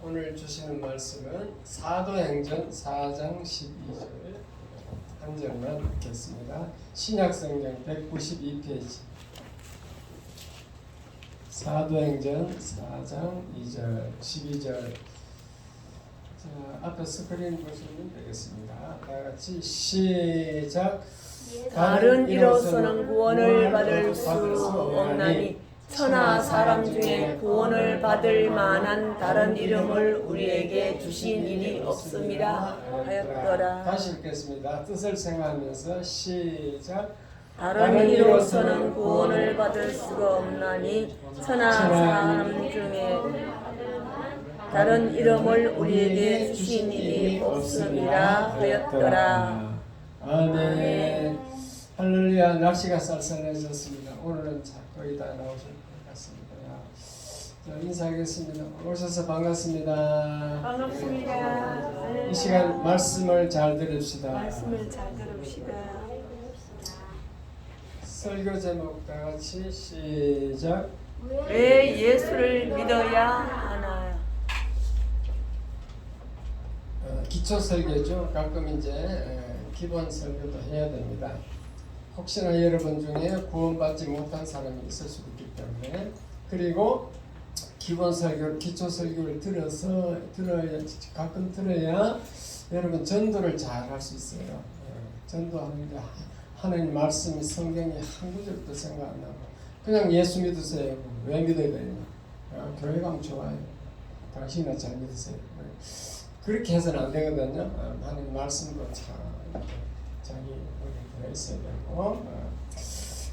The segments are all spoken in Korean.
오늘 주시는 말씀은 사도행전 4장 12절 한 절만 읽겠습니다. 신약성경 192페이지 사도행전 4장 2절 12절. 자, 앞에 스크린 보시면 되겠습니다. 다같이 시작. 다른 이로서는 구원을 받을 수 없나니 천하 사람 중에 구원을 받을 만한 다른 이름을 우리에게 주신 일이 없음이라 하였더라. 다시 읽겠습니다. 뜻을 생각하면서 시작. 다른 이로서는 구원을 받을 수가 없나니 천하 사람 중에 다른 이름을 우리에게 주신 일이 없음이라 하였더라. 아멘. 할렐루야. 날씨가 쌀쌀해졌습니다. 오늘은 거의 다 나오실 것 같습니다. 자, 인사하겠습니다. 오셔서 반갑습니다. 반갑습니다. 이 시간 말씀을 잘 들읍시다. 말씀을 잘 들읍시다. 설교 제목 다 같이 시작. 왜 예수를 믿어야 하나요? 기초 설교죠. 가끔 이제 기본 설교도 해야 됩니다. 혹시나 여러분 중에 구원받지 못한 사람이 있을 수도 있기 때문에, 그리고 기본 설교, 기초 설교를 가끔 들어야 여러분 전도를 잘 할 수 있어요. 전도하는데 하나님 말씀이 성경이 한 구절도 생각 안 나고 그냥 예수 믿으세요. 왜 믿어야 되냐? 교회 가면 좋아요. 당신이나 잘 믿으세요. 그렇게 해서는 안 되거든요. 하나님 말씀도 참 자기 머리에 들어있어야 되고.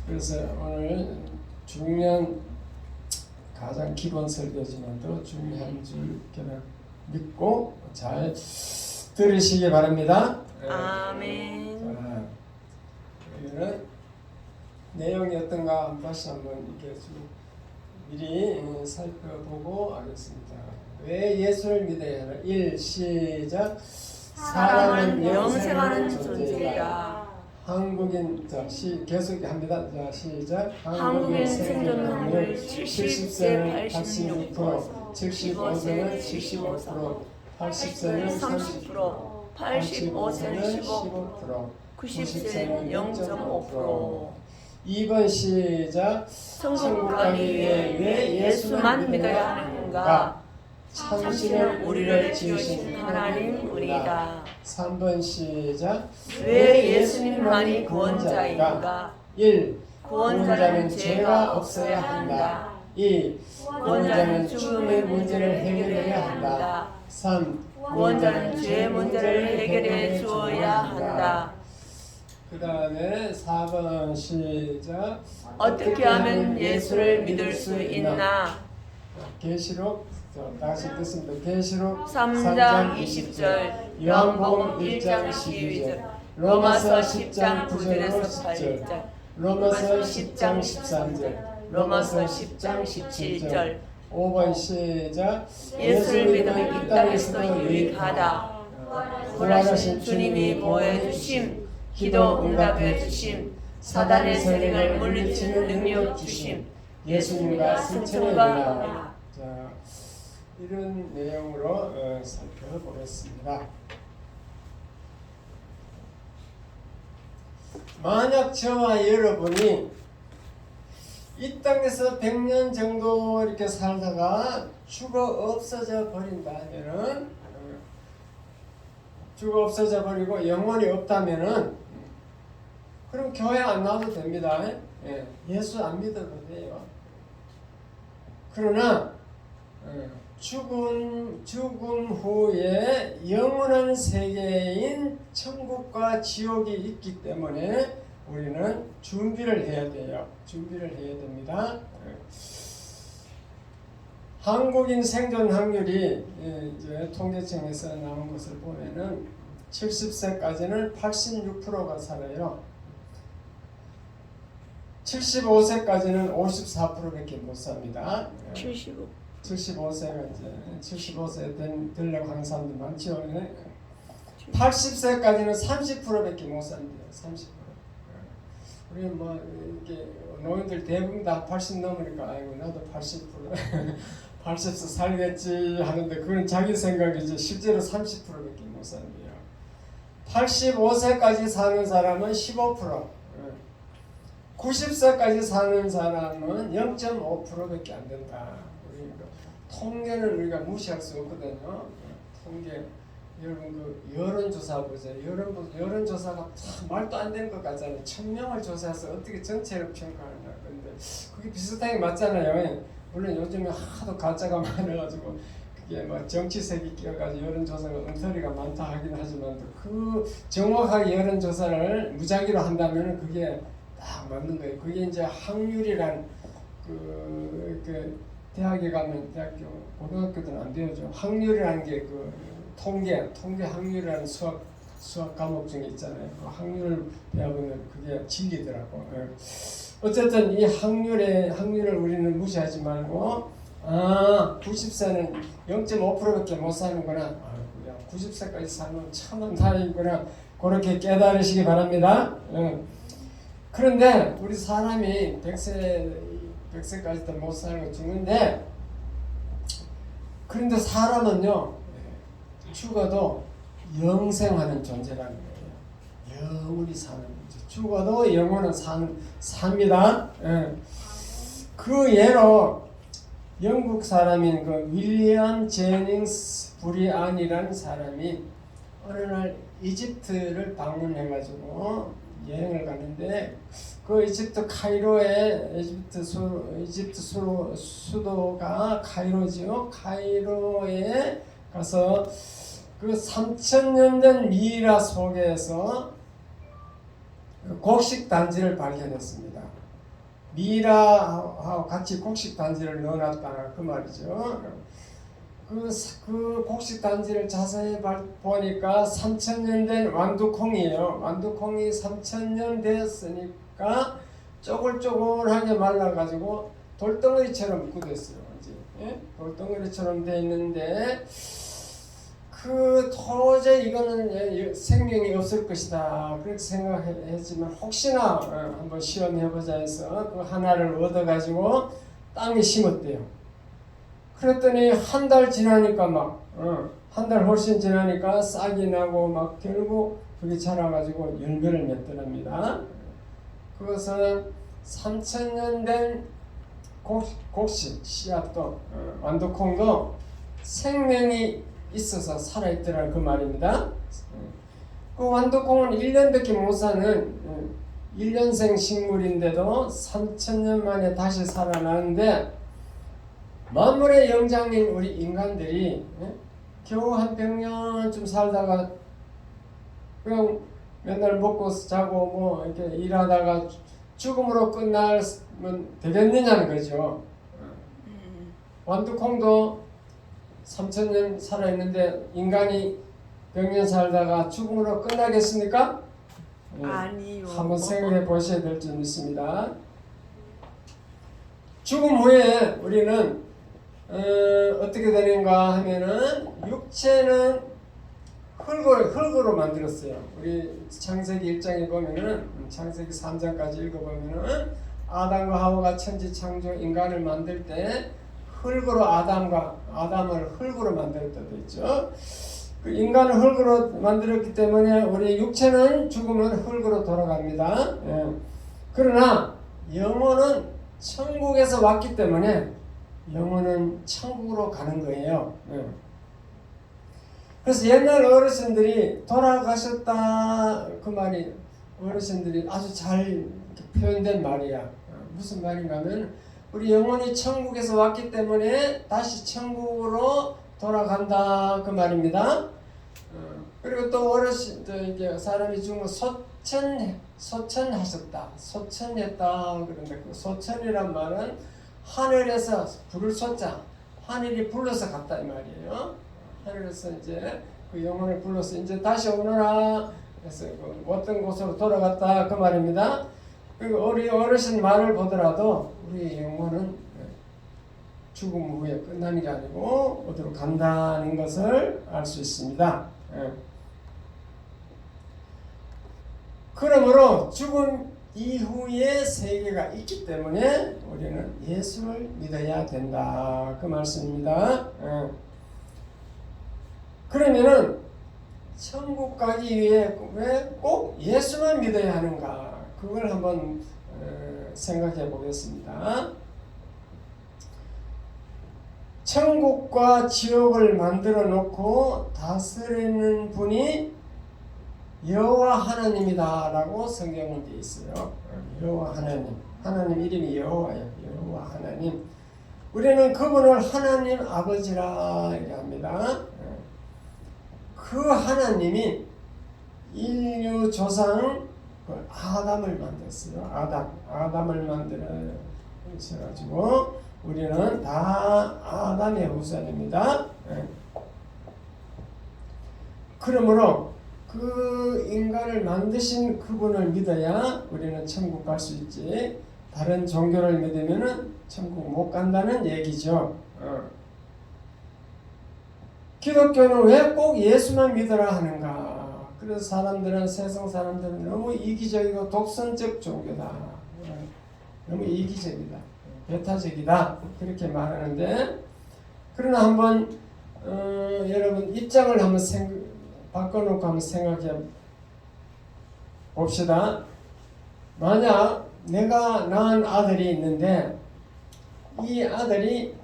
그래서 오늘 중요한 가장 기본 설교지만도 중요한 줄 믿고 잘 들으시기 바랍니다. 아멘. 자, 그러면 내용이 어떤가 다시 한번 이렇게 좀 미리 살펴보고 하겠습니다. 왜 예수를 믿어야 하나? 1. 시작. 사람은 영생하는 존재이다. 한국인, 자, 계속합니다. 자, 시작. 한국인 생존 확률 70세는 86%, 75세는 75%, 80세는 30%, 85세는 15%, 90세는 0.5%. 2번 시작. 천국 가기 위해 왜 예수만 믿어야 하는가? 참신은 우리를 지으신 하나님 우리다. 3번 시작. 왜 예수님만이 구원자인가? 1. 구원자는 죄가 없어야 한다. 2. 구원자는 죽음의 문제를 해결해야 한다. 3. 구원자는 죄의 문제를 해결해 주어야 한다. 그 다음에 4번 시작. 어떻게 하면 예수를 믿을 수 있나? 계시록, 다시 듣습니다. 계시록 3장 20절, 요한복음 1장 12절, 로마서 10장 9절에서 8절, 로마서 10장 13절, 로마서 10장 17절. 5번 시작. 예수를 믿으면 이 땅에서도 유익하다. 부활하신 주님이 보호해 주심, 기도 응답해 주심, 사단의 세력을 물리치는 능력 주심, 예수님과 승천과 은혜. 자, 이런 내용으로 살펴보겠습니다. 만약 저와 여러분이 이 땅에서 100년 정도 이렇게 살다가 죽어 없어져 버린다면은, 죽어 없어져 버리고 영혼이 없다면은, 그럼 교회 안 나와도 됩니다. 예수 안 믿어도 돼요. 그러나 죽음 후에 영원한 세계인 천국과 지옥이 있기 때문에 우리는 준비를 해야 돼요. 준비를 해야 됩니다. 한국인 생존 확률이 이제 통계청에서 나온 것을 보면은 70세까지는 86%가 살아요. 75세까지는 54%밖에 못 삽니다. 75세가 이제 75세 되려고 하는 사람들 많죠. 80세까지는 30%밖에 못 삽니다. 30%. 우리 뭐 이렇게 노인들 대부분 다 80 넘으니까 아이고 나도 80% 80세 살겠지 하는데 그건 자기 생각이지 실제로 30%밖에 못 산대요. 85세까지 사는 사람은 15%, 90세까지 사는 사람은 0.5%밖에 안 된다. 우리 통계는 우리가 무시할 수 없거든요. 통계 여러분 그 여론조사 보세요. 여론조사가 참 말도 안 되는 것 같잖아요. 1000명을 조사해서 어떻게 전체를 평가하냐. 근데 그게 비슷하게 맞잖아요. 물론 요즘에 하도 가짜가 많아가지고 그게 막 정치색이 끼어가지고 여론조사가 엉터리가 많다 하긴 하지만 그 정확하게 여론조사를 무작위로 한다면 그게 딱 맞는 거예요. 그게 이제 확률이란 그 대학에 가면 대학교 고등학교들은 안 배우죠. 확률이라는 게 그 통계 확률이라는 수학 과목 중에 있잖아요. 그 확률을 배워보면 그게 진리더라고. 어쨌든 이 확률을 우리는 무시하지 말고 90세는 0.5%밖에 못 사는구나. 90세까지 사는 참 다행이구나. 그렇게 깨달으시기 바랍니다. 그런데 우리 사람이 100세까지도 못 살고 죽는데 그런데 사람은요 죽어도 영생하는 존재라는 거예요. 영원히 사는 존재. 죽어도 영원은 삽니다. 그 예로 영국 사람인 그 윌리엄 제닝스 브리안이라는 사람이 어느 날 이집트를 방문해가지고 여행을 가는데 그 이집트 카이로에 이집트 수도가 카이로지요. 카이로에 가서 그 3000년 된 미이라 속에서 곡식 단지를 발견했습니다. 미이라하고 같이 곡식 단지를 넣어놨다 그 말이죠. 그 곡식 단지를 자세히 보니까 3000년 된 완두콩이에요. 완두콩이 3000년 됐으니까 쪼글쪼글하게 말라가지고 돌덩어리처럼 굳었어요. 이제 돌덩어리처럼 돼 있는데 도저히 이거는 생명이 없을 것이다 그렇게 생각했지만 혹시나 한번 시험해보자 해서 그 하나를 얻어가지고 땅에 심었대요. 그랬더니 한 달 지나니까 한 달 훨씬 지나니까 싹이 나고 막 결국 그게 자라가지고 열매를 맺더랍니다. 그것은 3000년 된 곡식 씨앗도 완두콩도 생명이 있어서 살아있더라 그 말입니다. 그 완두콩은 1년밖에 못 사는 1년생 식물인데도 3000년 만에 다시 살아나는데 만물의 영장인 우리 인간들이 겨우 한 100년쯤 살다가 그냥 맨날 먹고 자고 뭐 이렇게 일하다가 죽음으로 끝나면 되겠느냐는 거죠. 완두콩도 3000년 살아있는데 인간이 100년 살다가 죽음으로 끝나겠습니까? 아니요. 한번 생각해 보셔야 될 점 있습니다. 죽음 후에 우리는 어떻게 되는가 하면은 육체는 흙으로 만들었어요. 우리 창세기 1장에 보면은 창세기 3장까지 읽어보면은 아담과 하와가 천지 창조 인간을 만들 때 흙으로 아담을 흙으로 만들었다고 했죠. 그 인간을 흙으로 만들었기 때문에 우리 육체는 죽으면 흙으로 돌아갑니다. 그러나 영혼은 천국에서 왔기 때문에 영혼은 천국으로 가는 거예요. 그래서 옛날 어르신들이 돌아가셨다 그 말이 어르신들이 아주 잘 표현된 말이야. 무슨 말인가면 우리 영혼이 천국에서 왔기 때문에 다시 천국으로 돌아간다 그 말입니다. 그리고 또 어르신들 이제 사람이 죽으면 소천하셨다, 소천했다 그런데 그 소천이란 말은 하늘에서 불을 쏟자, 하늘이 불러서 갔다 이 말이에요. 하늘에서 이제 그 영혼을 불러서 이제 다시 오너라 해서 그 어떤 곳으로 돌아갔다 그 말입니다. 그리고 우리 어르신 말을 보더라도 우리 영혼은 죽음 후에 끝나는 게 아니고 어디로 간다는 것을 알 수 있습니다. 그러므로 이후의 세계가 있기 때문에 우리는 예수를 믿어야 된다. 그 말씀입니다. 그러면은 천국 가기 위해 왜 꼭 예수만 믿어야 하는가? 그걸 한번 생각해 보겠습니다. 천국과 지옥을 만들어 놓고 다스리는 분이 여호와 하나님이다라고 성경은 되어 있어요. 여호와 하나님 이름이 여호와예요. 여호와 하나님. 우리는 그분을 하나님 아버지라 합니다. 그 하나님이 인류 조상 아담을 만들었어요. 아담을 만들어가지고 우리는 다 아담의 후손입니다. 그러므로 그 인간을 만드신 그분을 믿어야 우리는 천국 갈 수 있지. 다른 종교를 믿으면은 천국 못 간다는 얘기죠. 기독교는 왜 꼭 예수만 믿어라 하는가? 그래서 세상 사람들은 너무 이기적이고 독선적 종교다. 너무 이기적이다. 배타적이다. 그렇게 말하는데, 그러나 한번 여러분 입장을 한번 바꿔놓고 한번 생각해 봅시다. 만약 내가 낳은 아들이 있는데 이 아들이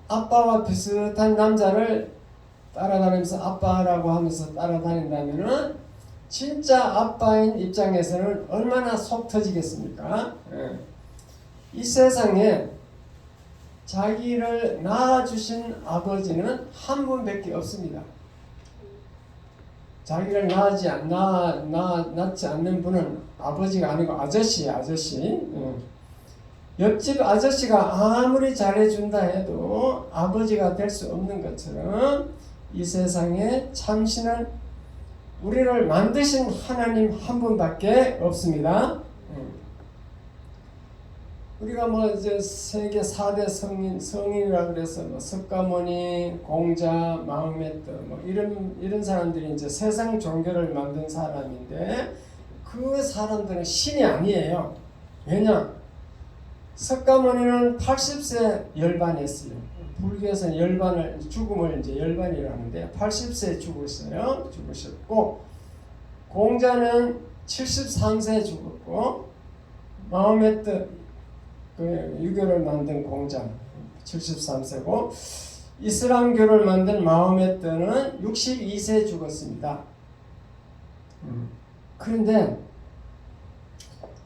아빠와 비슷한 남자를 따라다니면서 아빠라고 하면서 따라다닌다면은 진짜 아빠인 입장에서는 얼마나 속 터지겠습니까? 이 세상에 자기를 낳아주신 아버지는 한 분밖에 없습니다. 자기를 낳지 않는 분은 아버지가 아니고 아저씨예요. 아저씨. 옆집 아저씨가 아무리 잘해준다 해도 아버지가 될 수 없는 것처럼 이 세상에 참신한 우리를 만드신 하나님 한 분밖에 없습니다. 우리가 뭐 이제 세계 4대 성인이라 그래서 뭐 석가모니, 공자, 마호메트 뭐 이런 사람들이 이제 세상 종교를 만든 사람인데 그 사람들은 신이 아니에요. 왜냐? 석가모니는 80세 열반했어요. 불교에서는 죽음을 이제 열반이라고 하는데 80세에 죽으셨고, 공자는 73세에 죽었고, 마호메트 그 유교를 만든 공자 73세고, 이슬람교를 만든 마호메트는 62세에 죽었습니다. 그런데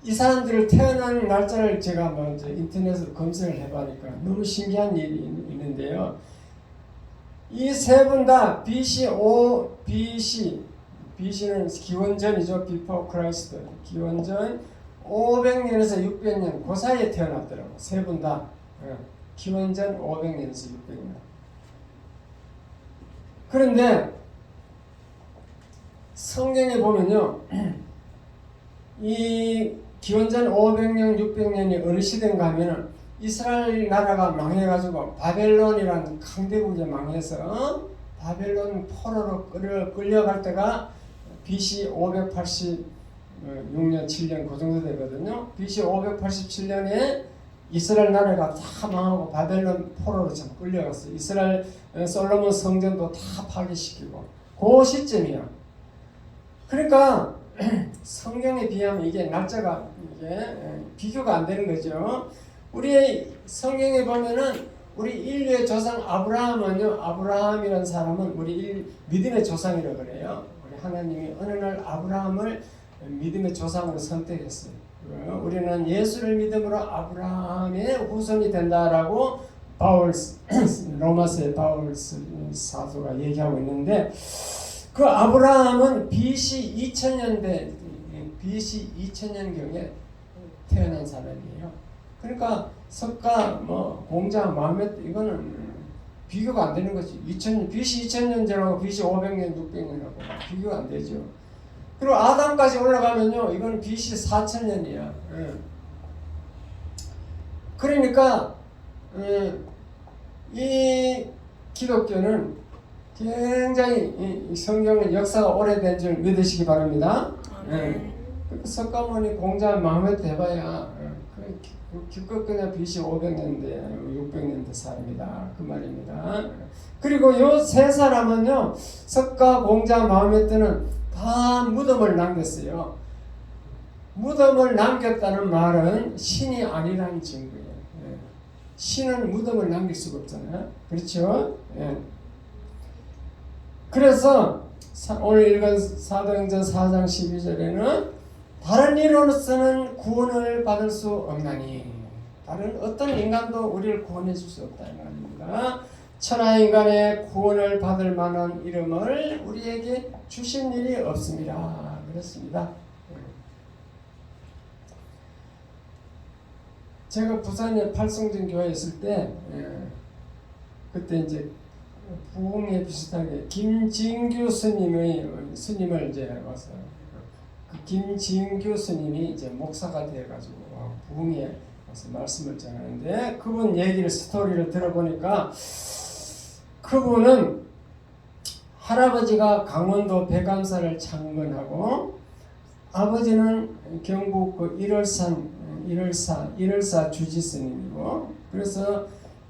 이 사람들을 태어난 날짜를 제가 먼저 인터넷으로 검색을 해보니까 너무 신기한 일이 있는데요. 이 세 분 다 BC는 기원전이죠. Before Christ. 기원전 500년에서 600년 그 사이에 태어났더라고. 세 분 다. 기원전 500년에서 600년. 그런데 성경에 보면요. 이 기원전 500년, 600년이 어느 시대인가 하면은 이스라엘 나라가 망해가지고 바벨론이라는 강대국에 망해서 바벨론 포로로 끌려갈 때가 BC 586년, 7년 그 정도 되거든요. BC 587년에 이스라엘 나라가 다 망하고 바벨론 포로로 참 끌려갔어요. 이스라엘 솔로몬 성전도 다 파괴시키고 그 시점이야. 그러니까 성경에 비하면 이게 날짜가 비교가 안 되는 거죠. 우리의 성경에 보면은 우리 인류의 조상 아브라함이라는 사람은 우리 믿음의 조상이라고 그래요. 우리 하나님이 어느 날 아브라함을 믿음의 조상으로 선택했어요. 우리는 예수를 믿음으로 아브라함의 후손이 된다라고 로마서의 바울 사도가 얘기하고 있는데, 그 아브라함은 BC 2000년경에 태어난 사람이에요. 그러니까 석가, 공자, 마호메트 이거는 비교가 안 되는 거지. BC 2000년 전하고 BC 500년, 600년하고 비교가 안 되죠. 그리고 아담까지 올라가면요, 이건 BC 4000년이야. 그러니까 이 기독교는 굉장히 이 성경의 역사가 오래된 줄 믿으시기 바랍니다. 그 석가모니 공자 마음에 대봐야 기껏 그냥 BC 500년대 600년대 사람이다 그 말입니다. 그리고 요 세 사람은요 석가 공자 마음에 때는 다 무덤을 남겼어요. 무덤을 남겼다는 말은 신이 아니라는 증거예요. 예. 신은 무덤을 남길 수가 없잖아요. 그렇죠? 예. 그래서 오늘 읽은 사도행전 4장 12절에는 다른 이로서는 구원을 받을 수 없나니 다른 어떤 인간도 우리를 구원해 줄 수 없다는 말입니다. 천하 인간의 구원을 받을 만한 이름을 우리에게 주신 일이 없습니다. 그렇습니다. 제가 부산에 팔성전 교회에 있을 때 그때 이제 부흥에 비슷하게 김진규 스님을 이제 와서 그 김진규 스님이 이제 목사가 되어가지고 부흥에 와서 말씀을 전하는데 그분 얘기를 스토리를 들어보니까 그분은 할아버지가 강원도 백암사를 창건하고 아버지는 경북 그 일월사 주지 스님이고 그래서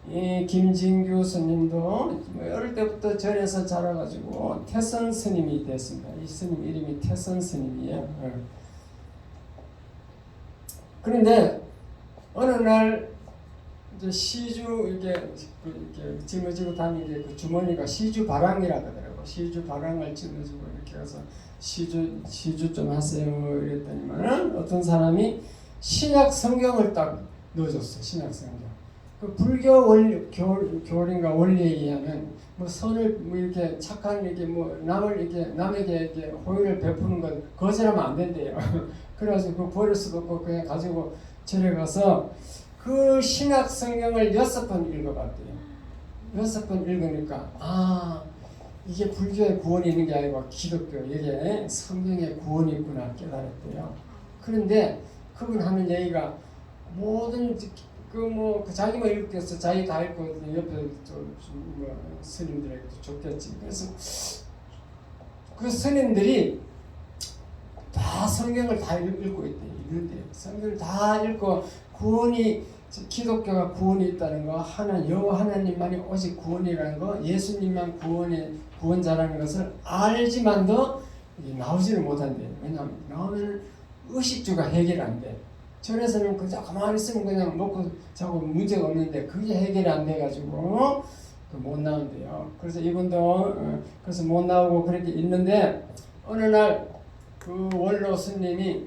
이 김진규 스님도 어릴 때부터 절에서 자라가지고 태선 스님이 됐습니다. 이 스님 이름이 태선 스님이에요. 그런데 어느 날 이제 시주 이렇게 짊어지고 다니는 그 주머니가 시주 바랑이라 하더라고. 시주 바랑을 짊어지고 이렇게 가서 시주 좀 하세요 이랬더니만은 어떤 사람이 신약 성경을 딱 넣어줬어. 신약 성경. 그 불교 교리인가 원리에 의하면 뭐 선을 뭐 이렇게 착한 이렇게 뭐 남에게 이렇게 호의를 베푸는 건 거절하면 안 된대요. 그래가지고 그거 버릴 수가 없고 그냥 가지고 절에 가서 그 신약 성경을 6번 읽어봤대요. 6번 읽으니까 이게 불교의 구원이 있는 게 아니고 기독교 이게 성경의 구원이 있구나 깨달았대요. 그런데 그분 하는 얘기가 모든 그 자기만 읽겠어. 자기 다 읽고 옆에 뭐 스님들에게도 줬겠지. 그래서 그 스님들이 다 성경을 다 읽고 있대요. 성경을 다 읽고 기독교가 구원이 있다는 거 여호와 하나님만이 오직 구원이라는 거 예수님만 구원자라는 것을 알지만도 나오지를 못한대요. 왜냐하면 나오면 의식주가 해결 안 돼. 절에서는 그저 가만히 있으면 그냥 먹고 자고 문제가 없는데 그게 해결이 안 돼가지고 못 나온대요. 그래서 이분도 그래서 못 나오고 그렇게 있는데 어느 날 그 원로 스님이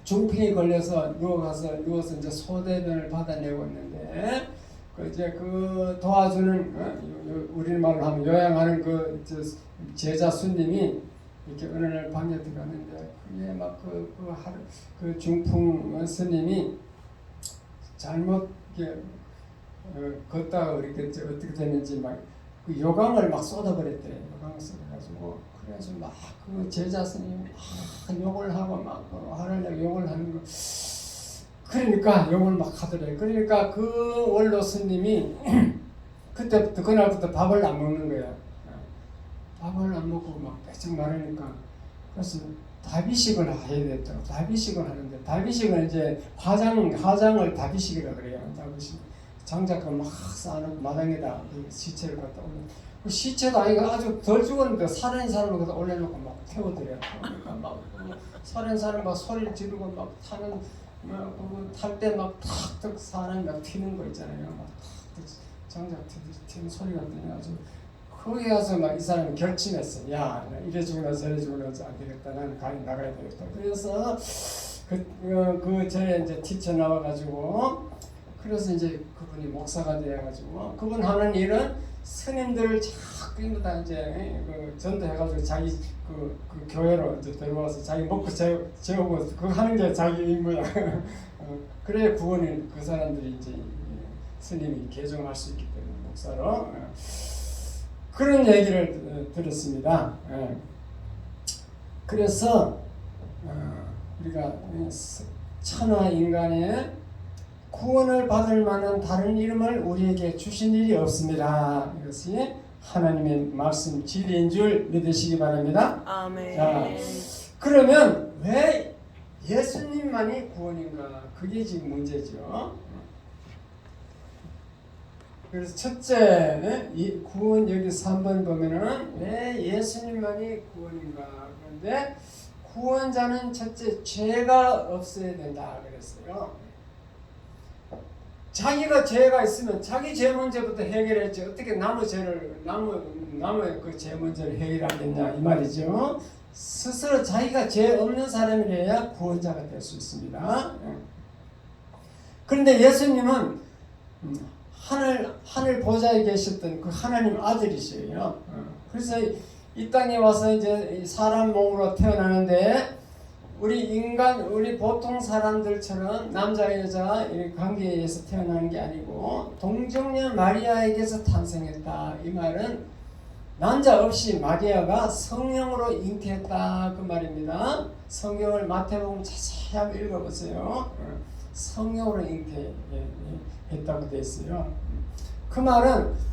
중풍이 걸려서 누워서 이제 소대변을 받아내고 있는데 그 도와주는 우리말로 하면 요양하는 그 제자 스님이 이렇게 어느 날 밤에 들어갔는데 그게 막 그 중풍 스님이 잘못 걷다가 이렇게 어떻게 됐는지 막 그 요강을 막 쏟아버렸대. 요강을 쏟아가지고 그래서 막 그 제자 스님이 막 욕을 하고 막 화를 내고 욕을 하는 거. 그러니까 욕을 막 하더래. 그러니까 그 원로 스님이 그때부터 그날부터 밥을 안 먹는 거야. 밥을 안 먹고 막 배척 마르니까 그래서 다비식을 해야 됐더라고. 다비식을 하는데 다비식은 이제 화장을 다비식이라 그래요. 다비식 장작을 막 쌓아놓고 마당에다 그 시체를 갖다 올려. 그 시체도 아니가 아주 덜 죽었는데 살아있는 사람을 갖다 올려놓고 막 태워드려. 그러니까 막 살아있는 사람 막 소리를 지르고 막 타는 탈 때 막 탁탁 사람이 막 튀는 거 있잖아요. 막 탁탁 장작 튀는 소리가 들려 아주. 거기 가서 막 이 사람이 결심했어. 야, 이래 죽으나 저래 죽으나 안 되겠다. 나는 나가야 되겠다. 그래서 그 전에 이제 튀쳐나와가지고 그래서 이제 그분이 목사가 되어가지고 그분 하는 일은 스님들을 자꾸 다 이제 그 전도해가지고 자기 그 교회로 이제 데려와서 자기 먹고 재우고 그거 하는 게 자기 임무야. 그래야 구원이 그 사람들이 이제 스님이 개종할 수 있기 때문에 목사로. 그런 얘기를 들었습니다. 그래서 우리가 천하 인간의 구원을 받을 만한 다른 이름을 우리에게 주신 일이 없습니다. 이것이 하나님의 말씀 진리인 줄 믿으시기 바랍니다. 아멘. 자, 그러면 왜 예수님만이 구원인가? 그게 지금 문제죠. 그래서 첫째, 이 구원 여기 3번 보면은 왜 예수님만이 구원인가? 그런데 구원자는 첫째 죄가 없어야 된다 그랬어요. 자기가 죄가 있으면 자기 죄 문제부터 해결했지 어떻게 남의 그 죄 문제를 해결하겠냐 이 말이죠. 스스로 자기가 죄 없는 사람이래야 구원자가 될 수 있습니다. 그런데 예수님은 하늘 보좌에 계셨던 그 하나님 아들이셔요. 그래서 이 땅에 와서 이제 사람 몸으로 태어나는데 우리 보통 사람들처럼 남자 여자 관계에 의해서 태어나는 게 아니고 동정녀 마리아에게서 탄생했다. 이 말은 남자 없이 마리아가 성령으로 잉태했다 그 말입니다. 성경을 마태복음 자세히 한번 읽어보세요. 성령으로 잉태했다고 되어 있어요. 그 말은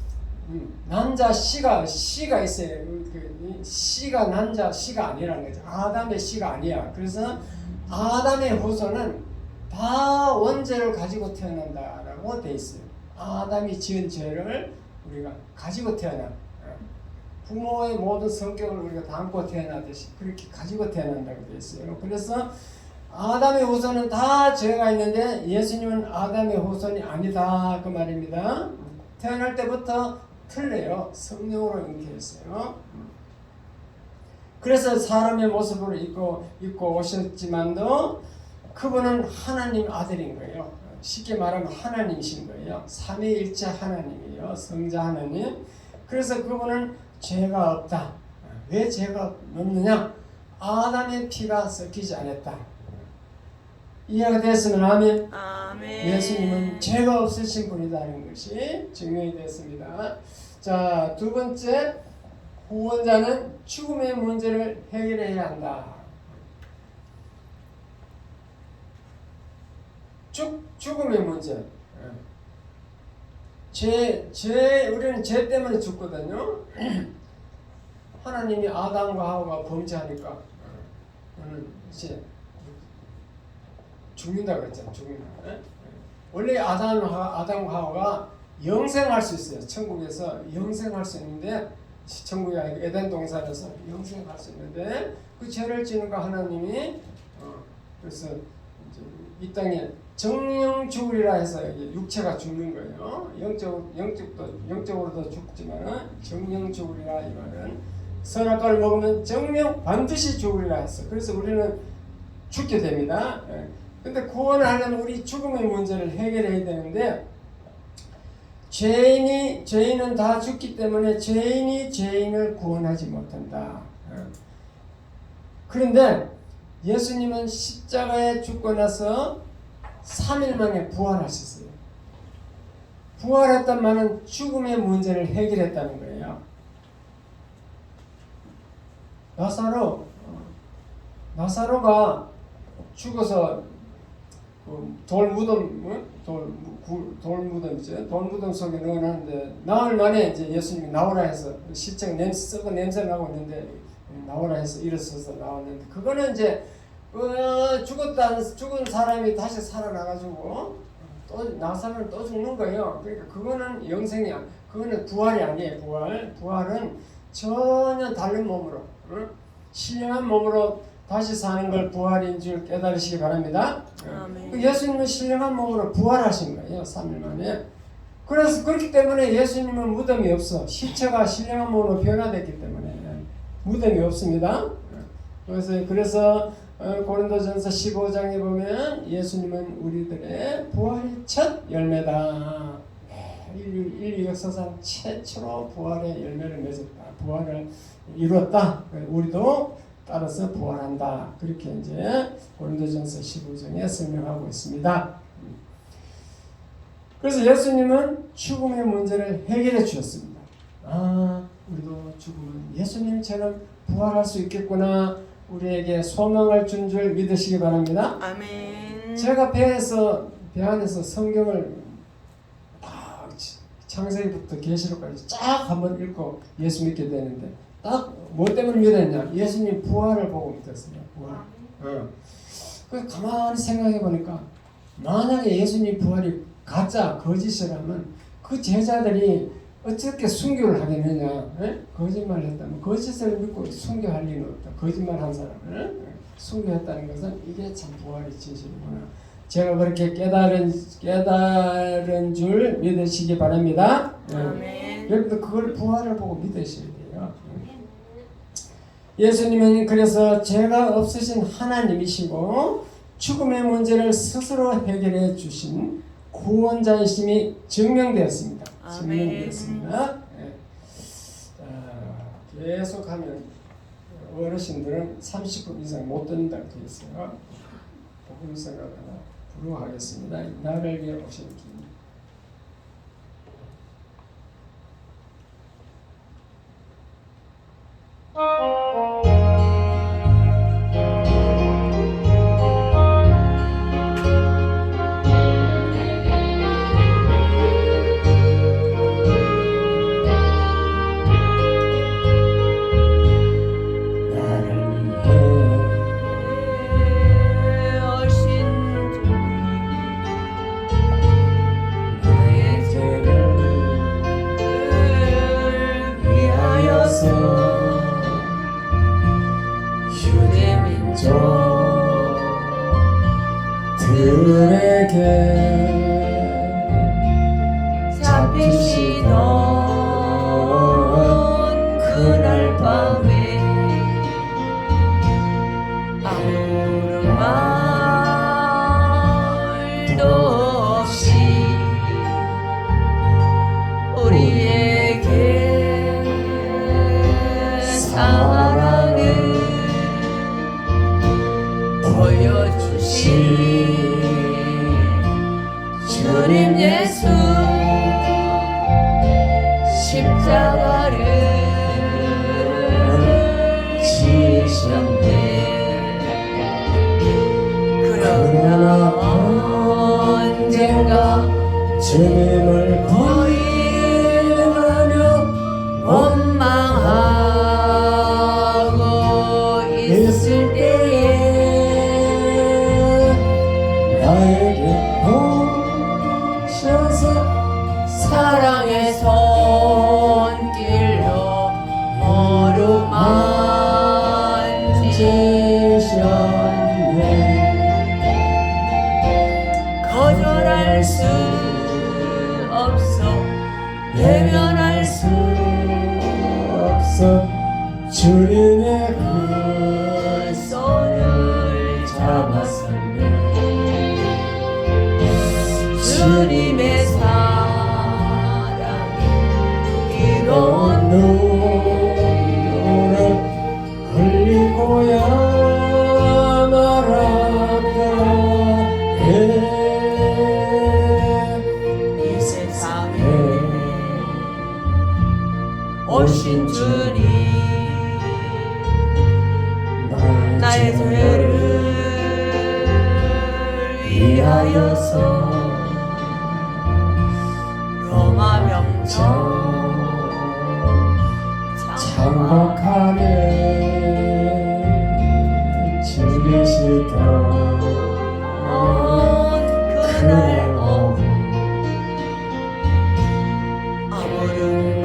남자 씨가 있어요. 그 씨가 남자 씨가 아니라는 거죠. 아담의 씨가 아니야. 그래서 아담의 후손은 다 원죄를 가지고 태어난다라고 되어 있어요. 아담이 지은 죄를 우리가 가지고 태어나. 부모의 모든 성격을 우리가 담고 태어나듯이 그렇게 가지고 태어난다고 되어 있어요. 그래서 아담의 후손은 다 죄가 있는데 예수님은 아담의 후손이 아니다 그 말입니다. 태어날 때부터 틀려요. 성령으로 잉태했어요. 그래서 사람의 모습으로 입고 오셨지만도 그분은 하나님 아들인 거예요. 쉽게 말하면 하나님이신 거예요. 삼위일체 하나님이에요. 성자 하나님. 그래서 그분은 죄가 없다. 왜 죄가 없느냐? 아담의 피가 섞이지 않았다. 이해가 됐으면 아멘. 아멘. 예수님은 죄가 없으신 분이라는 것이 증명이 됐습니다. 자, 두 번째, 구원자는 죽음의 문제를 해결해야 한다. 죽음의 문제. 우리는 죄 때문에 죽거든요. 하나님이 아담과 하와가 범죄하니까 이제 죽는다 그랬잖아요. 죽는다. 원래 아담과 하와가 영생할 수 있어요. 천국에서 영생할 수 있는데 천국이 아니고 에덴 동산에서 영생할 수 있는데 그 죄를 지는 거 하나님이 그래서 이제 이 땅에 정령 죽으리라 해서 육체가 죽는 거예요. 영적으로도 죽지만 정령 죽으리라 이 말은 선악과를 먹으면 정령 반드시 죽으리라 했어. 그래서 우리는 죽게 됩니다. 근데 구원을 하려면 우리 죽음의 문제를 해결해야 되는데 죄인은 다 죽기 때문에 죄인이 죄인을 구원하지 못한다. 그런데 예수님은 십자가에 죽고 나서 3일 만에 부활하셨어요. 부활했단 말은 죽음의 문제를 해결했다는 거예요. 나사로가 죽어서 돌무덤 속에 넣어놨는데 나흘 만에 이제 예수님이 나오라 해서 시청 썩은 냄새 나고 있는데 나오라 해서 일어서서 나왔는데 그거는 이제 죽은 사람이 다시 살아나가지고 또 나사로는 또 죽는 거예요. 그러니까 그거는 영생이야. 그거는 부활이 아니에요. 부활은 전혀 다른 몸으로 신령한 몸으로 다시 사는 걸 부활인 줄 깨달으시기 바랍니다. 아멘. 예수님은 신령한 몸으로 부활하신 거예요. 3일 만에. 그래서 그렇기 때문에 예수님은 무덤이 없어. 시체가 신령한 몸으로 변화됐기 때문에 무덤이 없습니다. 그래서 고린도전서 15장에 보면 예수님은 우리들의 부활의 첫 열매다. 인류 역사상 최초로 부활의 열매를 맺었다. 부활을 이루었다. 우리도 따라서 부활한다. 그렇게 이제 고린도전서 15장에 설명하고 있습니다. 그래서 예수님은 죽음의 문제를 해결해 주셨습니다. 우리도 죽으면 예수님처럼 부활할 수 있겠구나. 우리에게 소망을 준 줄 믿으시기 바랍니다. 아멘. 제가 배 안에서 성경을 딱 창세기부터 계시록까지 쫙 한번 읽고 예수 믿게 되는데 딱 뭐 때문에 믿었냐? 예수님 부활을 보고 믿었어요. 부활. 그 가만히 생각해 보니까 만약에 예수님 부활이 가짜 거짓이라면 그 제자들이 어떻게 순교를 하겠느냐? 에? 거짓말을 했다면 거짓을 믿고 순교할 리는 없다. 거짓말한 사람을 순교했다는 것은 이게 참 부활의 진실이구나. 제가 그렇게 깨달은 줄 믿으시기 바랍니다. 아멘. 여러분들 그걸 부활을 보고 믿으셔야 돼요. 예수님은 그래서 죄가 없으신 하나님이시고 죽음의 문제를 스스로 해결해 주신 구원자이심이 증명되었습니다. 아멘. 증명되었습니다. 계속하면 어르신들은 30분 이상 못 듣는다고 되어 있어요. 복음 생각하나 부르하겠습니다. 나를 위해 오신 길. 들에게 잡히시던 그날 밤에 아무 말도 없이 우리에게 사랑을 보여주신 주님 예수 십자가를 지셨네. 그러나 언젠가 주님을 부인하며 원망하고 있을 때에 나에게 오셔서 사랑의 손길로 어루만지셨네. 거절할 수 없어 외면할 수 없어 주님의 그 손을 잡았었네. 주님의 사랑이 뜨거운 눈물을 흘리고야 말합니다. 이 세상에 오신 주님 나의 죄를 위하여서 로마 병정 장막하네 즐기시던 그날 오후 아무런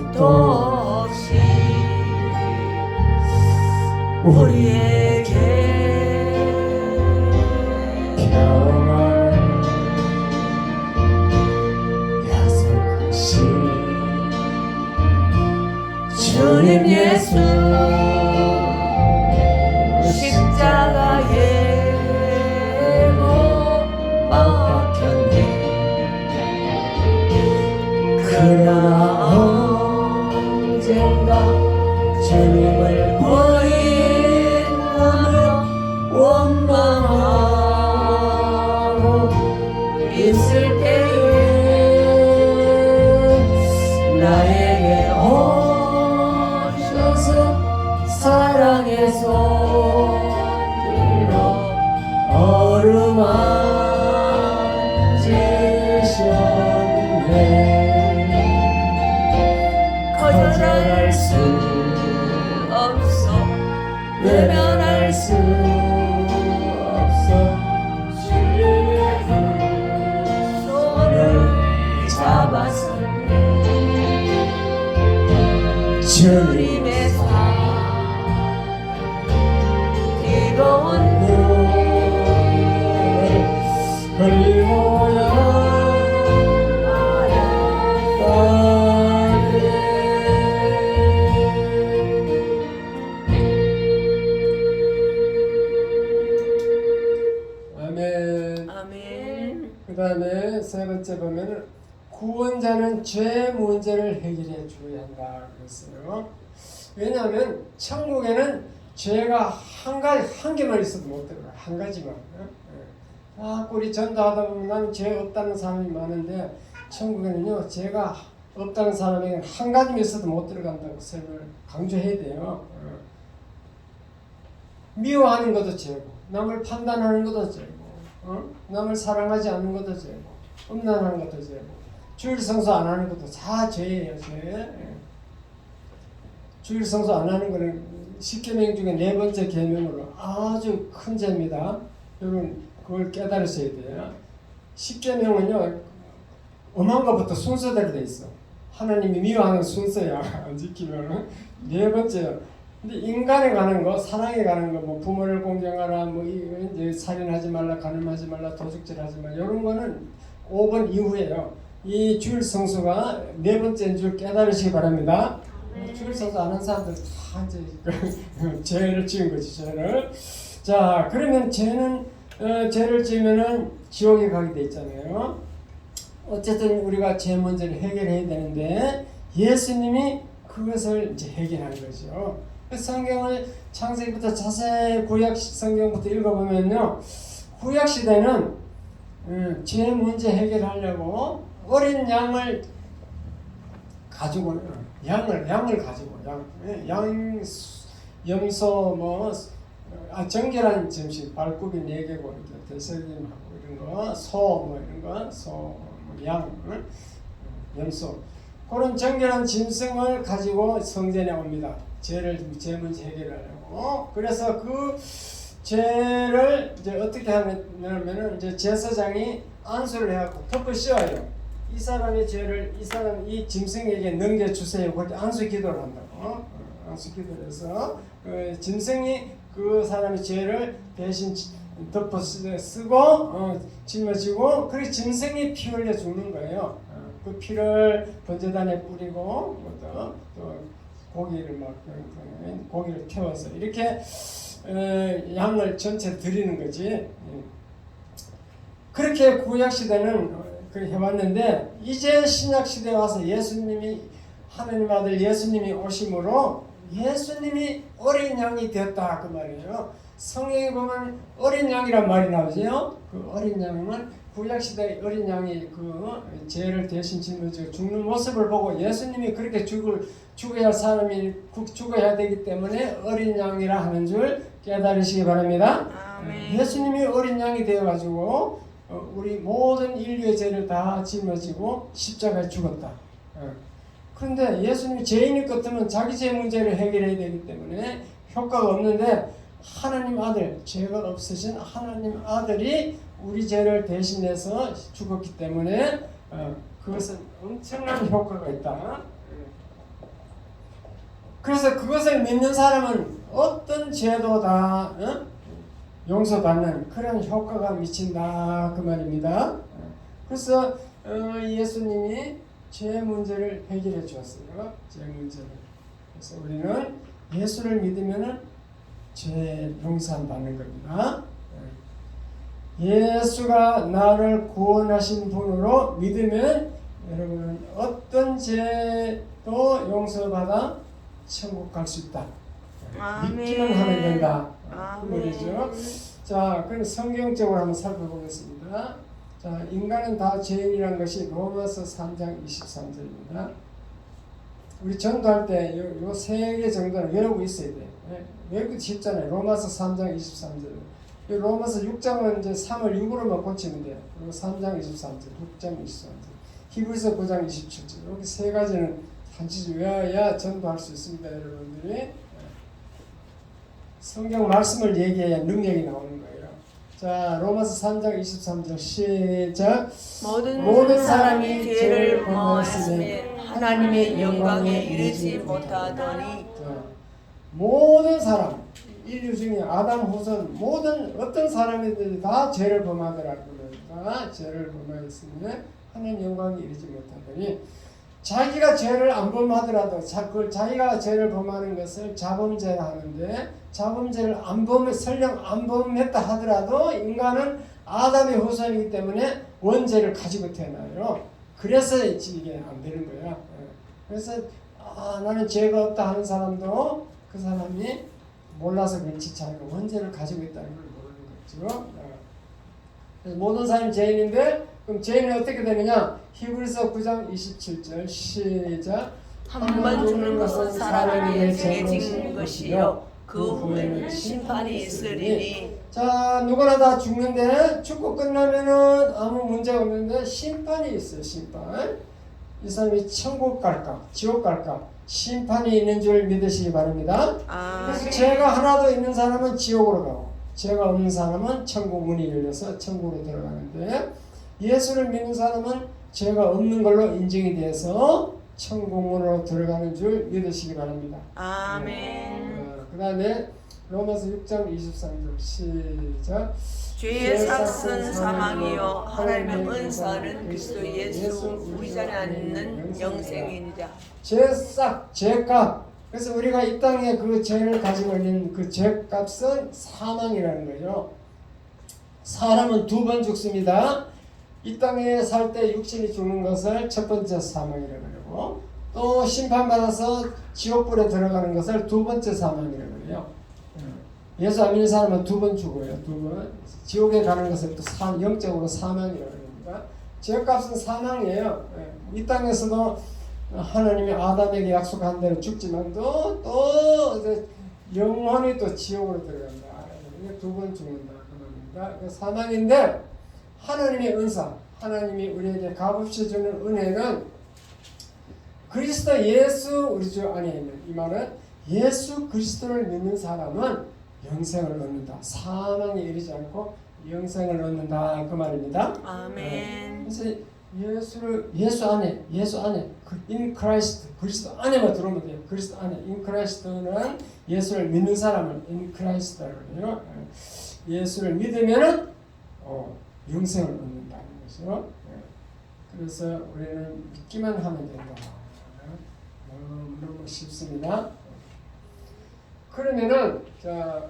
말도 없이 우리에게 평안을 약속하신 주님 예수 십자가에 못 박혔네. 그러나 언젠가 주님을 부인하며 원망하고 있을 때에 나에게 오셔서 사랑의 손길로 어루만지셨네. 거절할 수 없어 외면할 주님의 사랑 뜨거운 흘리고야 아멘. 아멘. 그 다음에 세 번째 보면은 구원자는 죄 문제를 해결해 줘야 한다 그랬어요. 왜냐하면 천국에는 죄가 한 개만 있어도 못 들어가. 한 가지만. 우리 전도하다 보면 나는 죄 없다는 사람이 많은데 천국에는요 죄가 없다는 사람에게는 한 가지만 있어도 못 들어간다고 설명을 강조해야 돼요. 미워하는 것도 죄고, 남을 판단하는 것도 죄고, 남을 사랑하지 않는 것도 죄고, 음란하는 것도 죄고, 주일 성수 안 하는 것도 다 죄예요, 죄. 주일 성수 안 하는 것은 10계명 중에 네 번째 계명으로 아주 큰 죄입니다. 여러분 그걸 깨달으셔야 돼요. 10계명은요 엄한 것부터 순서대로 돼 있어. 하나님이 미워하는 순서야. 안 지키면 네 번째요. 근데 인간에 관한 거, 사랑에 관한 거, 뭐 부모를 공경하라, 뭐 이제 살인하지 말라, 간음하지 말라, 도둑질하지 말라, 이런 거는 5번 이후에요. 이 주일 성수가 네 번째인 줄 깨달으시기 바랍니다. 주일 성수 안 한 사람들 다 이제 죄를 지은 거지, 죄를. 자, 그러면 죄를 지으면은 지옥에 가게 돼 있잖아요. 어쨌든 우리가 죄 문제를 해결해야 되는데 예수님이 그것을 이제 해결한 거죠. 성경을 창세기부터 자세히 구약 성경부터 읽어보면요, 구약 시대는 죄 문제 해결하려고 어린 양을 가지고 양을 가지고 양 염소 뭐 정결한 점식 발굽이 4개고 이렇게 대설림하고 이런 거 소 뭐 이런 거 소 양 염소 그런 정결한 짐승을 가지고 성전에 옵니다. 죄 문제 해결하려고. 그래서 그 죄를 이제 어떻게 하냐면은 이제 제사장이 안수를 해갖고 덮어 씌워요. 이 사람의 죄를 이 짐승에게 넘겨주세요. 그렇게 안수 기도를 한다고. 안수 기도를 해서 그 짐승이 그 사람의 죄를 대신 덮어 쓰고 짊어지고 그리고 짐승이 피 흘려 죽는 거예요. 그 피를 번제단에 뿌리고 또 고기를 고기를 태워서 이렇게 양을 전체 드리는 거지. 그렇게 구약 시대는 그렇게 해왔는데 이제 신약 시대에 와서 예수님이 하나님 아들 예수님이 오심으로 예수님이 어린 양이 되었다 그 말이에요. 성경에 보면 어린 양이란 말이 나오죠. 그 어린 양은 구약 시대의 어린 양이 그 죄를 대신 짊어지고 죽는 모습을 보고 예수님이 그렇게 죽어야 할 사람이 죽어야 되기 때문에 어린 양이라 하는 줄 깨달으시기 바랍니다. 아멘. 예수님이 어린 양이 되어가지고 우리 모든 인류의 죄를 다 짊어지고 십자가에 죽었다. 그런데 예수님이 죄인일 것 같으면 자기 죄 문제를 해결해야 되기 때문에 효과가 없는데 하나님 아들, 죄가 없으신 하나님 아들이 우리 죄를 대신해서 죽었기 때문에 그것은 엄청난 효과가 있다. 그래서 그것을 믿는 사람은 어떤 죄도 다 용서받는 그런 효과가 미친다 그 말입니다. 그래서 예수님이 죄 문제를 해결해 주었어요. 죄 문제를. 그래서 우리는 예수를 믿으면은 죄 용서 받는 겁니다. 예수가 나를 구원하신 분으로 믿으면 여러분은 어떤 죄도 용서받아 천국 갈 수 있다. 아멘. 믿기만 하면 된다. 그 아멘. 말이죠. 자, 그럼 성경적으로 한번 살펴보겠습니다. 자, 인간은 다 죄인이라는 것이 로마서 3장 23절입니다. 우리 전도할 때 요 세 개 정도는 외우고 있어야 돼요. 외우기 쉽잖아요. 로마서 3장 23절. 로마서 6장은 이제 3을 6으로만 고치면 돼요. 그리고 3장 23절, 6장 23절, 히브리서 9장 27절. 여기 세 가지는 반드시 외워야 전도할 수 있습니다, 여러분들이. 성경 말씀을 얘기해야 능력이 나오는 거예요. 자, 로마서 3장 23절 시작. 모든 사람이 죄를 범하였으니 하나님의 영광에 이르지 못하더니 모든 사람, 인류 중에 아담 후손 모든 어떤 사람이든지 다 죄를 범하더라고요. 다 죄를 범하였으니 하나님 영광에 이르지 못하더니 자기가 죄를 안 범하더라도 자기가 죄를 범하는 것을 자범죄라 하는데 자범죄를 설령 안 범했다 하더라도 인간은 아담의 후손이기 때문에 원죄를 가지고 태어나요. 그래서 이게 안 되는 거야. 그래서 나는 죄가 없다 하는 사람도 그 사람이 몰라서 그렇지 자기가 원죄를 가지고 있다는 걸 모르는 거죠. 그래서 모든 사람이 죄인인데 그럼 죄인은 어떻게 되느냐? 히브리서 9장 27절 시작. 한 번 죽는 것은 사람에게 정해진 것이요 그 후에는 심판이 있으리니. 자, 누구나 다 죽는데 죽고 끝나면은 아무 문제가 없는데 심판이 있어요. 심판. 이 사람이 천국 갈까 지옥 갈까 심판이 있는 줄 믿으시기 바랍니다. 그래서 죄가 하나도 있는 사람은 지옥으로 가고 죄가 없는 사람은 천국 문이 열려서 천국으로 들어가는데 예수를 믿는 사람은 죄가 없는 걸로 인정이 돼서 천국문으로 들어가는 줄 믿으시기 바랍니다. 아멘. 그 다음에 로마서 6장 23절 시작. 죄의 삭은 사망이요 하나님의 은사는 그리스도 예수 우리 자리에 있는 영생이니라. 죄싹 죄값. 그래서 우리가 이 땅에 그 죄를 가지고 있는 그 죄값은 사망이라는 거죠. 사람은 두 번 죽습니다. 이 땅에 살 때 육신이 죽는 것을 첫 번째 사망이라고 그러고 또 심판받아서 지옥불에 들어가는 것을 두 번째 사망이라고 그래요. 예수 안 믿는 사람은 두 번 죽어요. 두 번. 지옥에 가는 것을 또 영적으로 사망이라고 합니다. 죄값은 사망이에요. 이 땅에서도 하나님이 아담에게 약속한 대로 죽지만도 또 영원히 또 지옥으로 들어간다. 두 번 죽는다. 그 말입니다. 사망인데 하나님의 은사, 하나님이 우리에게 값없이 주는 은혜는 그리스도 예수 우리 주 안에 있는 이 말은 예수 그리스도를 믿는 사람은 영생을 얻는다. 사망에 이르지 않고 영생을 얻는다. 그 말입니다. 아멘. 그래서 예수 안에 in Christ 그리스도 안에만 들어오면 돼요. 그리스도 안에 in Christ는 예수를 믿는 사람을 in Christ라고 해요. 예수를 믿으면은 영생을 얻는다는 것이죠. 그래서 우리는 믿기만 하면 된다. 너무 쉽습니다. 그러면은 자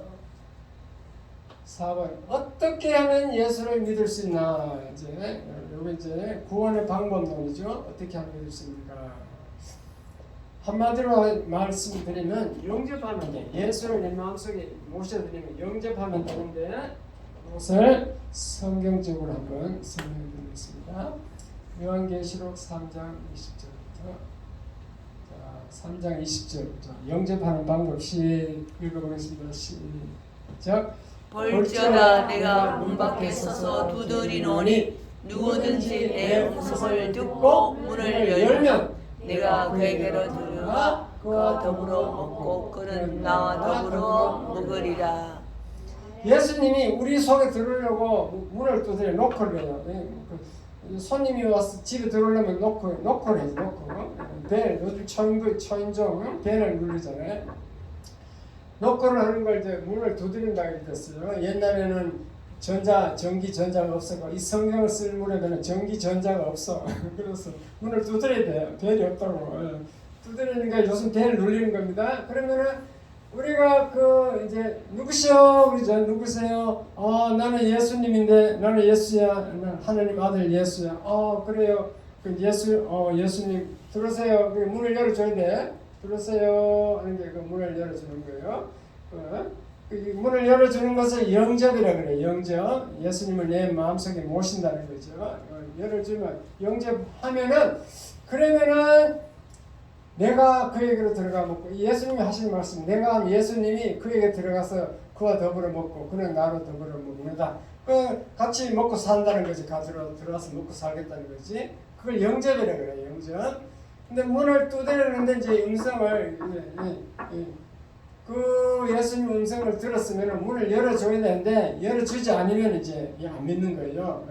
4번 어떻게 하면 예수를 믿을 수 있나 이제 구원의 방법론이죠. 어떻게 하면 믿을 수 있는가? 한마디로 말씀드리면 영접하면 돼. 예수를 내 마음속에 모셔드리면 영접하면 되는데 그것을 성경적으로 한번 설명해 드리겠습니다. 요한계시록 3장 20절부터 3장 20절부터 영접하는 방법 읽어보겠습니다. 시작. 볼지어다 내가 문 밖에 서서 두드리노니 누구든지 내 음성을 듣고 문을 열면 내가 그에게로 들어가 그와 더불어 먹고 그는 나와 더불어 먹으리라. 예수님이 우리 속에 들어오려고 문을 두드려 놓고 해요. 손님이 와서 집에 들어오려면 놓고 해야지. 벨, 요즘 초인종 벨을 누르잖아요. 노크를 하는 걸 이제 문을 두드린다고 했어요. 옛날에는 전기 전자가 없었고 이 성경을 쓸 문에는 전기 전자가 없어. 그래서 문을 두드려야 돼요. 벨이 없다고. 두드리니까 요즘 벨을 눌리는 겁니다. 그러면은 우리가 이제 누구시오? 그러죠. 누구세요? 나는 예수님인데 나는 예수야. 나는 하나님 아들 예수야. 그래요. 예수님 들어오세요. 문을 열어줘야 돼. 들어오세요 하는 게 그 문을 열어주는 거예요. 문을 열어주는 것을 영접이라 그래요. 영접. 예수님을 내 마음속에 모신다는 거죠. 열어주면 영접하면은 그러면은 내가 그에게로 들어가 먹고 예수님이 하시는 말씀 내가 예수님이 그에게 들어가서 그와 더불어 먹고 그는 나로 더불어 먹는다. 같이 먹고 산다는 거지. 가지로 들어와서 먹고 살겠다는 거지. 그걸 영접이라 그래요. 영접. 근데 문을 두드리는데 이제 음성을 그 예수님 음성을 들었으면 문을 열어줘야 되는데 열어주지 않으면 이제 안 믿는 거예요.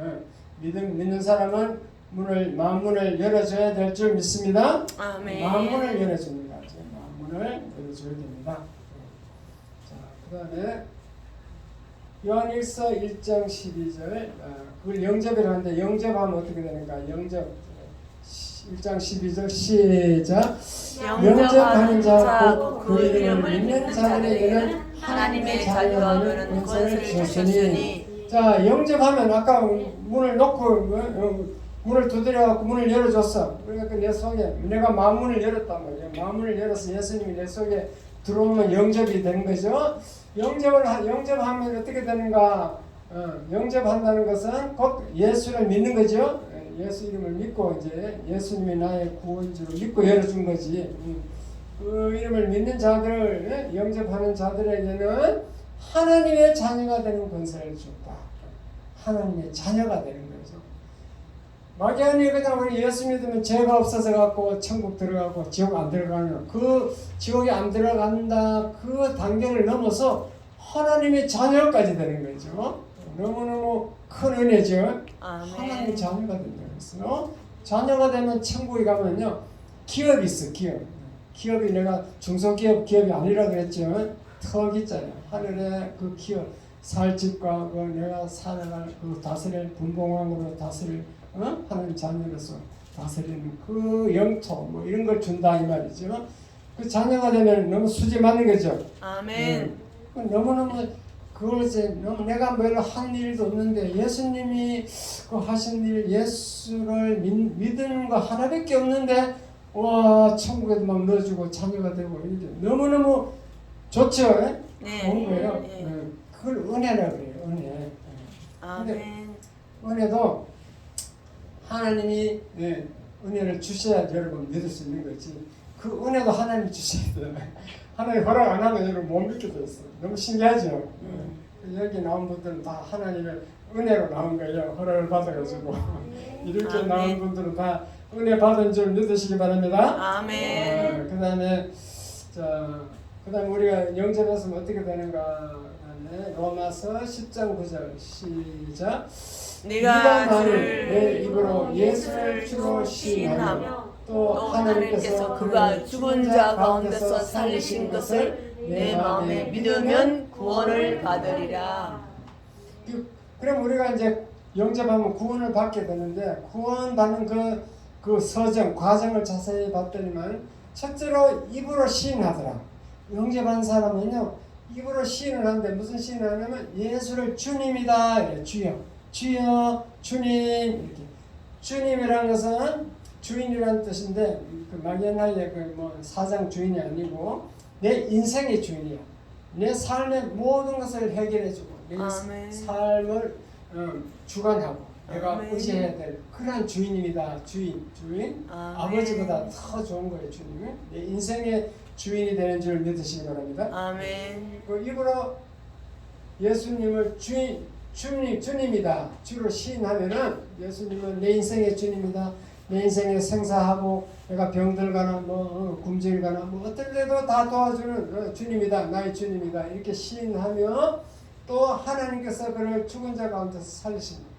믿는 사람은 만문을 열어줘야 될 줄 믿습니다. 아멘. 만문을 열어주는 거죠. 만문을 열어줘야 됩니다. 자, 그 다음에 요한일서 1장 12절 그걸 영접이라는데 영접하면 어떻게 되는가? 영접 1장 12절 시작. 영접하는 자 곧 그 이름을 믿는 자들에게는 하나님의 자녀가 되는 권세를 주셨으니. 자, 영접하면 아까 문을 놓고 문을 두드려갖고 문을 열어줬어. 그러니까 내 속에 내가 마음문을 열었단 말이야. 마음문을 열어서 예수님이 내 속에 들어오면 영접이 되는 거죠. 영접하면 어떻게 되는가? 영접한다는 것은 곧 예수를 믿는 거죠. 예수 이름을 믿고 이제 예수님이 나의 구원주로 믿고 열어준 거지. 그 이름을 믿는 자들을 영접하는 자들에게는 하나님의 자녀가 되는 권세를 줬다. 하나님의 자녀가 되는 거죠. 막연히 그냥 우리 예수 믿으면 죄가 없어서 갖고 천국 들어가고 지옥 안 들어가는 그 지옥에 안 들어간다 그 단계를 넘어서 하나님의 자녀까지 되는 거죠. 너무너무 큰 은혜죠. 하나님의 자녀가 된다 그랬어요. 자녀가 되면 천국에 가면요 기업이 있어. 기업이 내가 중소기업 기업이 아니라 그랬죠. 턱 있잖아요. 하늘에 그 기업 살 집과 그 내가 살아갈 그 다스릴 분봉왕으로 다스릴 하나님 자녀로서 다스리는 그 영토 뭐 이런 걸 준다 이 말이죠. 그 자녀가 되면 너무 수지 맞는 거죠. 아멘. 너무너무 그걸 이제 너무 내가 별로 한 일도 없는데 예수님이 그 하신 일 예수를 믿는 거 하나밖에 없는데 와 천국에도 막 넣어주고 자녀가 되고 이게 너무너무 좋죠. 네. 좋은 거예요. 네. 그걸 은혜라 그래요. 은혜. 아멘. 은혜도 하나님이 은혜를 주셔야 여러분 믿을 수 있는 거지. 그 은혜도 하나님이 주셔야 돼요. 하나님 허락 안 하면 여러분 못 믿게 됐어요. 너무 신기하죠. 여기 나온 분들은 다 하나님의 은혜로 나온 거예요. 허락을 받아가지고 이렇게 아멘. 나온 분들은 다 은혜 받은 줄 믿으시기 바랍니다. 아멘. 그다음에 그다음 우리가 영접했으면 어떻게 되는가? 로마서 10장 9절 시작. 네가 만일 내 주를 입으로 예수를 주로 시인하며 또 하나님께서 그가 죽은 자 가운데서 살리신 것을 내 마음에 믿으면 구원을 받으리라. 그럼 우리가 이제 영접하면 구원을 받게 되는데 구원받는 그 서정 과정을 자세히 봤더니만 첫째로 입으로 시인하더라. 영접한 사람은요 입으로 시인을 하는데 무슨 시인을 하냐면 예수를 주님이다 이래. 주여 주님 이렇게. 주님이라는 것은 주인이라는 뜻인데 그 막연하게 그 사장 주인이 아니고 내 인생의 주인이야. 내 삶의 모든 것을 해결해주고 내 삶을 주관하고 내가 의지해야 될 그런 주인입니다. 주인. 아버지보다 더 좋은 거예요. 주님은 내 인생의 주인이 되는 줄 믿으시기 바랍니다. 아멘. 그 입으로 예수님을 주님이다. 주로 시인하면은 예수님은 내 인생의 주님이다. 내 인생에 생사하고 내가 병들거나 굶주리거나 어떨 때도 다 도와주는 주님이다. 나의 주님이다. 이렇게 시인하며 또 하나님께서 그를 죽은 자 가운데서 살리십니다.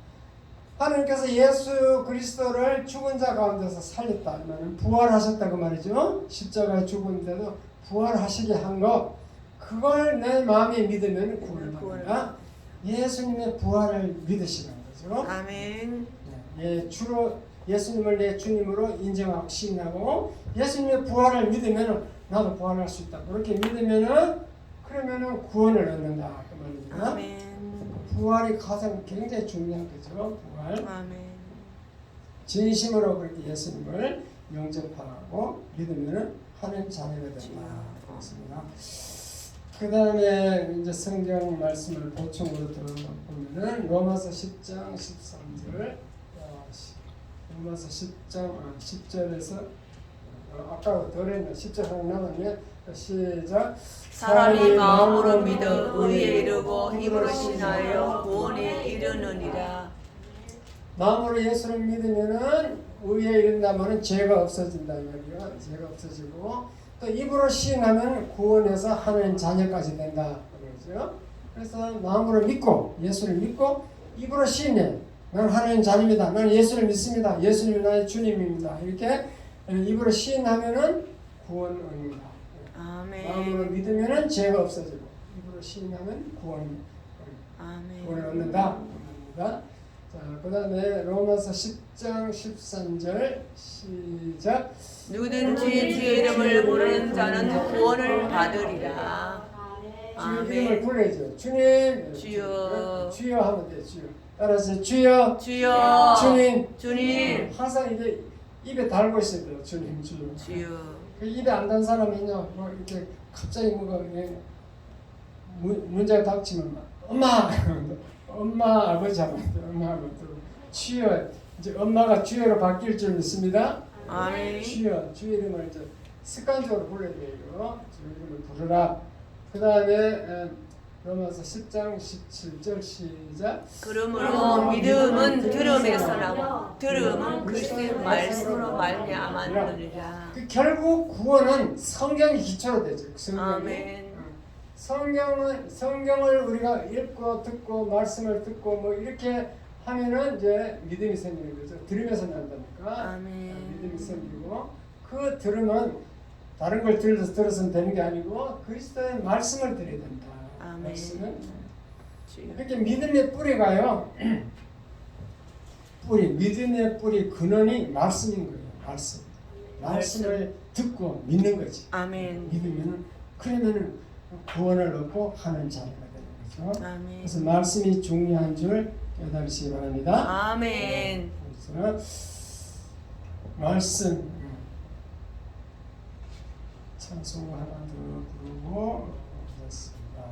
하나님께서 예수 그리스도를 죽은 자 가운데서 살렸다. 부활하셨다고 말이죠. 십자가에 죽은데도 부활하시게 한 것. 그걸 내 마음에 믿으면 구원을 받는다. 예수님의 부활을 믿으시는 거죠. 아멘. 주로 예수님을 내 주님으로 인정하고 시인하고 예수님의 부활을 믿으면 나도 부활할 수 있다. 그렇게 믿으면은 그러면은 구원을 얻는다. 그 말입니다. 아멘. 부활이 가장 굉장히 중요한 거죠. 부활. 아멘. 진심으로 그렇게 예수님을 영접하고 믿으면은 하나님 자녀가 된다. 그렇습니다. 그 다음에 이제 성경 말씀을 보충으로 들어보면은 로마서 10장 13절 로마서 10장 10절에서 아까 덜 했네. 10절 하나 남았네. 시작. 사람이 마음으로 믿어 의에 이르고 입으로 신하여 구원에 이르느니라. 마음으로 예수를 믿으면은 의에 이른다면은 죄가 없어진다 이 말이에요. 죄가 없어지고 또 입으로 시인하면 구원해서 하나님 자녀까지 된다 그러죠. 그래서 마음으로 믿고 예수를 믿고 입으로 시인해. 나는 하나님 자녀입니다. 나는 예수를 믿습니다. 예수님이 나의 주님입니다. 이렇게 입으로 시인하면은 구원 얻는다. 마음으로 아멘. 믿으면은 죄가 없어지고 입으로 시인하면 구원을 아멘. 얻는다. 자, 그 다음에 로마서 10장 13절 시작. 누구든지 주의 이름을 부르는 자는 구원을 받으리라. 주의 이름을 아멘. 불러야죠. 주님, 주여. 주여 하면 돼. 주여. 따라서 주여, 주여. 주님. 주님. 항상 이제 입에 달고 있어야 돼요. 주님, 주여. 주여. 그 입에 안 단 사람은요, 뭐 이렇게 갑자기 뭐가 문제가 닥치면 막, 엄마, 엄마 아버지 하면 돼. 엄마 하면 또 주여. 이제 엄마가 주여로 바뀔 줄 믿습니다. 아멘. 주여, 주 이름을 이제 습관적으로 불러야 돼요. 주 이름을 부르라. 그 다음에 로마서 10장 17절 시작. 그러므로 믿음은 들음에서 나고 들음은 그리스도의 말씀으로 말미암았느니라. 결국 구원은 성경이 기초로 되죠. 성경이. 아멘. 성경을 우리가 읽고 듣고 말씀을 듣고 뭐 이렇게 하면은 이제 믿음이 생기는 거죠. 들으면서 난다니까. 아멘. 믿음이 생기고 그 들으면 다른 걸 들어서는 되는 게 아니고 그리스도의 말씀을 들어야 된다. 아멘. 말씀은 주여. 이렇게 믿음의 뿌리가요. 믿음의 뿌리 근원이 말씀인 거예요. 말씀을 듣고 믿는 거지. 아멘. 믿으면은 그러면은 구원을 얻고 하는 자리가 되는 거죠. 아멘. 그래서 말씀이 중요한 줄 깨달으시기 바랍니다. 아멘. 그래서 말씀 찬송 하나 더 부르고 됐습니다.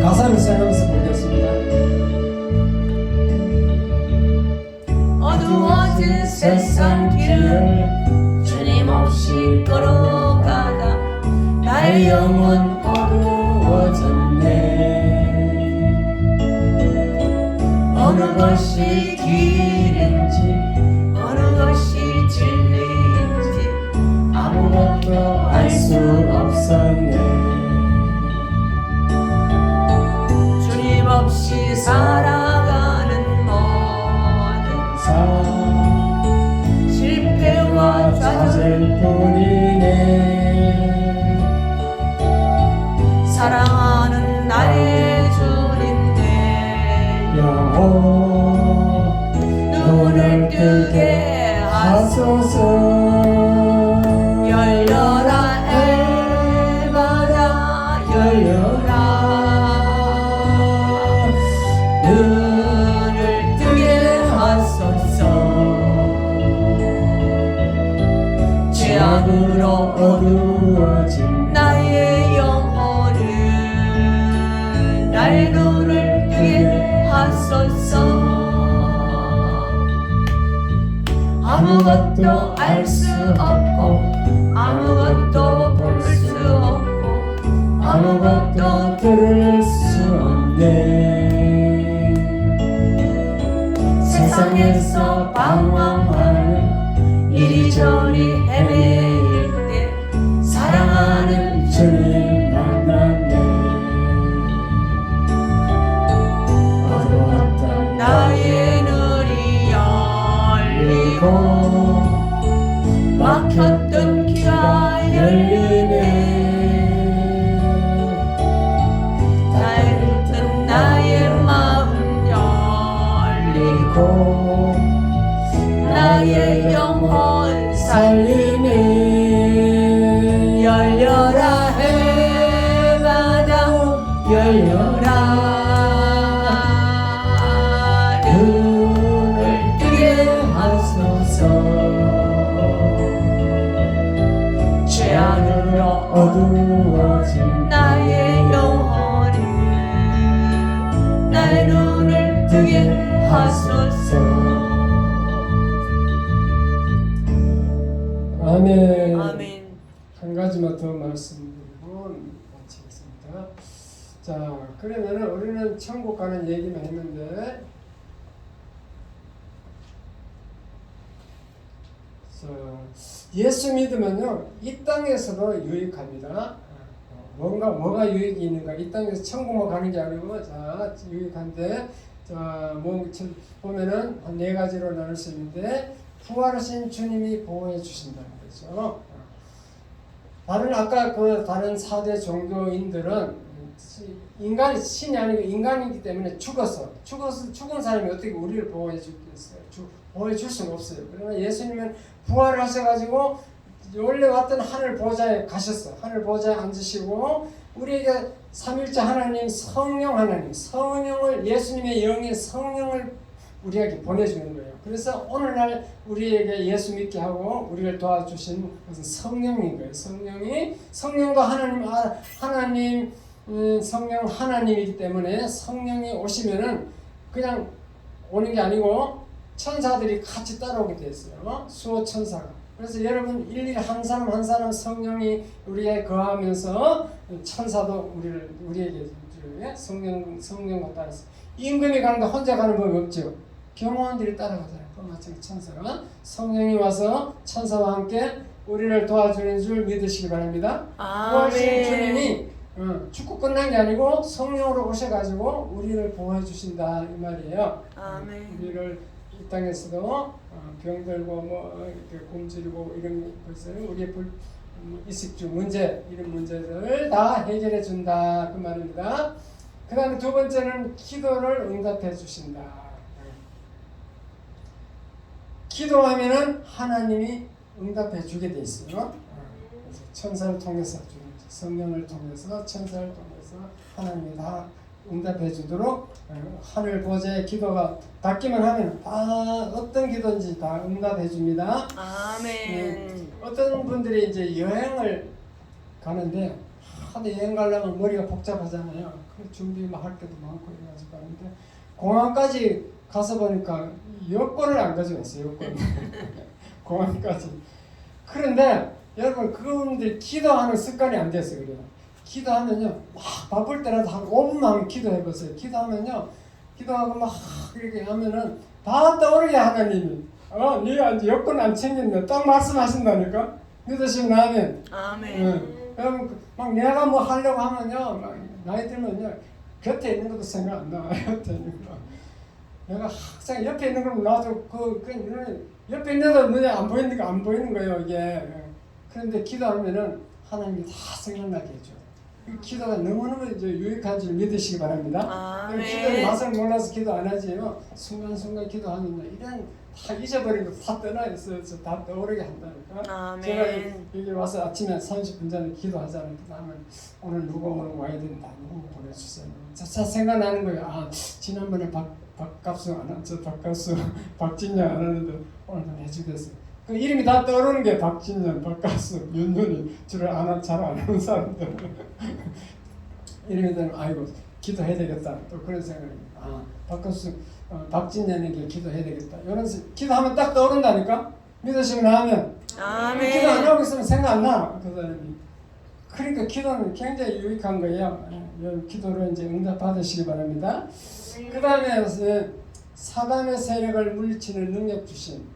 가사를 써가면서 보겠습니다. 어두워진 세상 길을 주님 없이 걸어가다 나의 영혼 어두워졌네. 어느 것이 길인지 어느 것이 진리인지 아무것도 알 수 없었네. 주님 없이 살아가는 모든 삶 실패와 좌절 뿐이네. 사랑하는 나의 주님께 영혼 눈을 뜨게 하소서. 열려라 에바다 열려라 눈을 뜨게 하소서. 죄악으로 어두워진 나의 영혼을 나의 눈을 뜨게 하소서. 아무것도 알 수 없고 아무것도 볼 수 없고 아무것도 들을 수 없네. 세상에서 방황하는 이리저리 헤매일 때 사랑하는 주님 만났네. 어두웠던 나의 눈이 열리고 막혔던 귀가 열리네. 달던 나의 마음 열리고 나의 영혼 살리네. 열려라 해마다 열려라 눈을 뜨게 하소서. 죄악으로 어두워진 나의 영혼을 나의 눈을 뜨게 하소서. 아멘. 아멘. 한 가지만 더 말씀드리고 마치겠습니다. 자, 그러면은 우리는 천국 가는 얘기만 했는데 예수 믿으면요 이 땅에서도 유익합니다. 뭐가 유익이 있는가? 이 땅에서 천국만 가는 게 아니고 자 유익한데 뭐 보면은 한 4가지로 나눌 수 있는데 부활하신 주님이 보호해 주신다는 거죠. 다른 아까 그 다른 4대 종교인들은 인간이 신이 아니고 인간이기 때문에 죽은 사람이 어떻게 우리를 보호해 주겠어요? 보호해 줄 수는 없어요. 그러나 예수님은 부활을 하셔가지고 원래 왔던 하늘 보좌에 가셨어. 하늘 보좌에 앉으시고 우리에게 삼일째 하나님 성령을 예수님의 영의 성령을 우리에게 보내주는 거예요. 그래서 오늘날 우리에게 예수 믿게 하고 우리를 도와주신 것은 성령인 거예요. 성령도 하나님 성령 하나님이기 때문에 성령이 오시면은 그냥 오는 게 아니고 천사들이 같이 따라오게 되어 있어요. 수호 천사가. 그래서 여러분 일일이 한 사람 한 사람 성령이 우리에 거하면서 천사도 우리에게 성령과 따라서 임금이 가는데 혼자 가는 법이 없죠. 경호원들이 따라가잖아요. 마찬가지 천사가 성령이 와서 천사와 함께 우리를 도와주는 줄 믿으시기 바랍니다. 부활하신 주님이 죽고 끝난 게 아니고 성령으로 오셔가지고 우리를 보호해 주신다 이 말이에요. 아멘. 우리를 이 땅에서도 병들고 이렇게 굶주리고 이런 것을 우리의 이식주 문제 이런 문제들을 다 해결해 준다 그 말입니다. 그 다음에 두 번째는 기도를 응답해 주신다. 기도하면은 하나님이 응답해 주게 돼 있어요. 그래서 천사를 통해서 성령을 통해서 천사를 통해서 하나님이 다 응답해 주도록 하늘 보좌의 기도가 닿기만 하면 다 어떤 기도인지 다 응답해 줍니다. 아멘. 어떤 분들이 이제 여행을 가는데 하도 여행 가려면 머리가 복잡하잖아요. 그 준비 막 할 때도 많고 이래가지고 가는데 공항까지 가서 보니까 여권을 안 가져갔어요. 여권. 공항까지. 그런데 여러분 그분들이 기도하는 습관이 안 됐어요. 그래요. 기도하면요 막 바쁠 때라도 한 5분만 기도해보세요. 기도하고 막 이렇게 하면은 다 떠오르게 하나님이 네가 여권 안 챙겼네 딱 말씀하신다니까. 믿으시면 아멘. 아멘. 여러분 막 내가 뭐 하려고 하면요 막 나이 들면요 곁에 있는 것도 생각 안 나. 곁에 있는 거 내가 항상 옆에 있는 걸 놔도 옆에 있는데도 눈에 안 보이는 거예요 이게. 그런데 기도하면은 하나님이 다 생각나게 해줘. 기도가 너무너무 이제 유익한 줄 믿으시기 바랍니다. 아멘. 기도의 맛을 몰라서 기도 안 하지요. 순간순간 기도하는 이런 다 잊어버린 거 다 떠나 있어요. 다 떠오르게 한다니까. 아멘. 제가 여기 와서 아침에 30분 전에 기도하잖아요. 그다음에 오늘 누가 와야 된다. 누구 보내주세요. 자 생각나는 거예요. 지난번에 박갑수 안 왔죠. 박진영 안 하는데 오늘은 해주겠어요. 그 이름이 다 떠오르는 게 박진년, 박가수, 윤윤이 주로 잘 안 하는 사람들 이름이 되면 아이고 기도해야 되겠다 또 그런 생각이 박가수, 박진년에게 기도해야 되겠다 이런 기도하면 딱 떠오른다니까. 믿으시면 하면 아멘. 기도 안 하고 있으면 생각 안 나. 그 사람이. 그러니까 기도는 굉장히 유익한 거예요. 기도로 이제 응답 받으시기 바랍니다. 그 다음에 사단의 세력을 물리치는 능력 주신.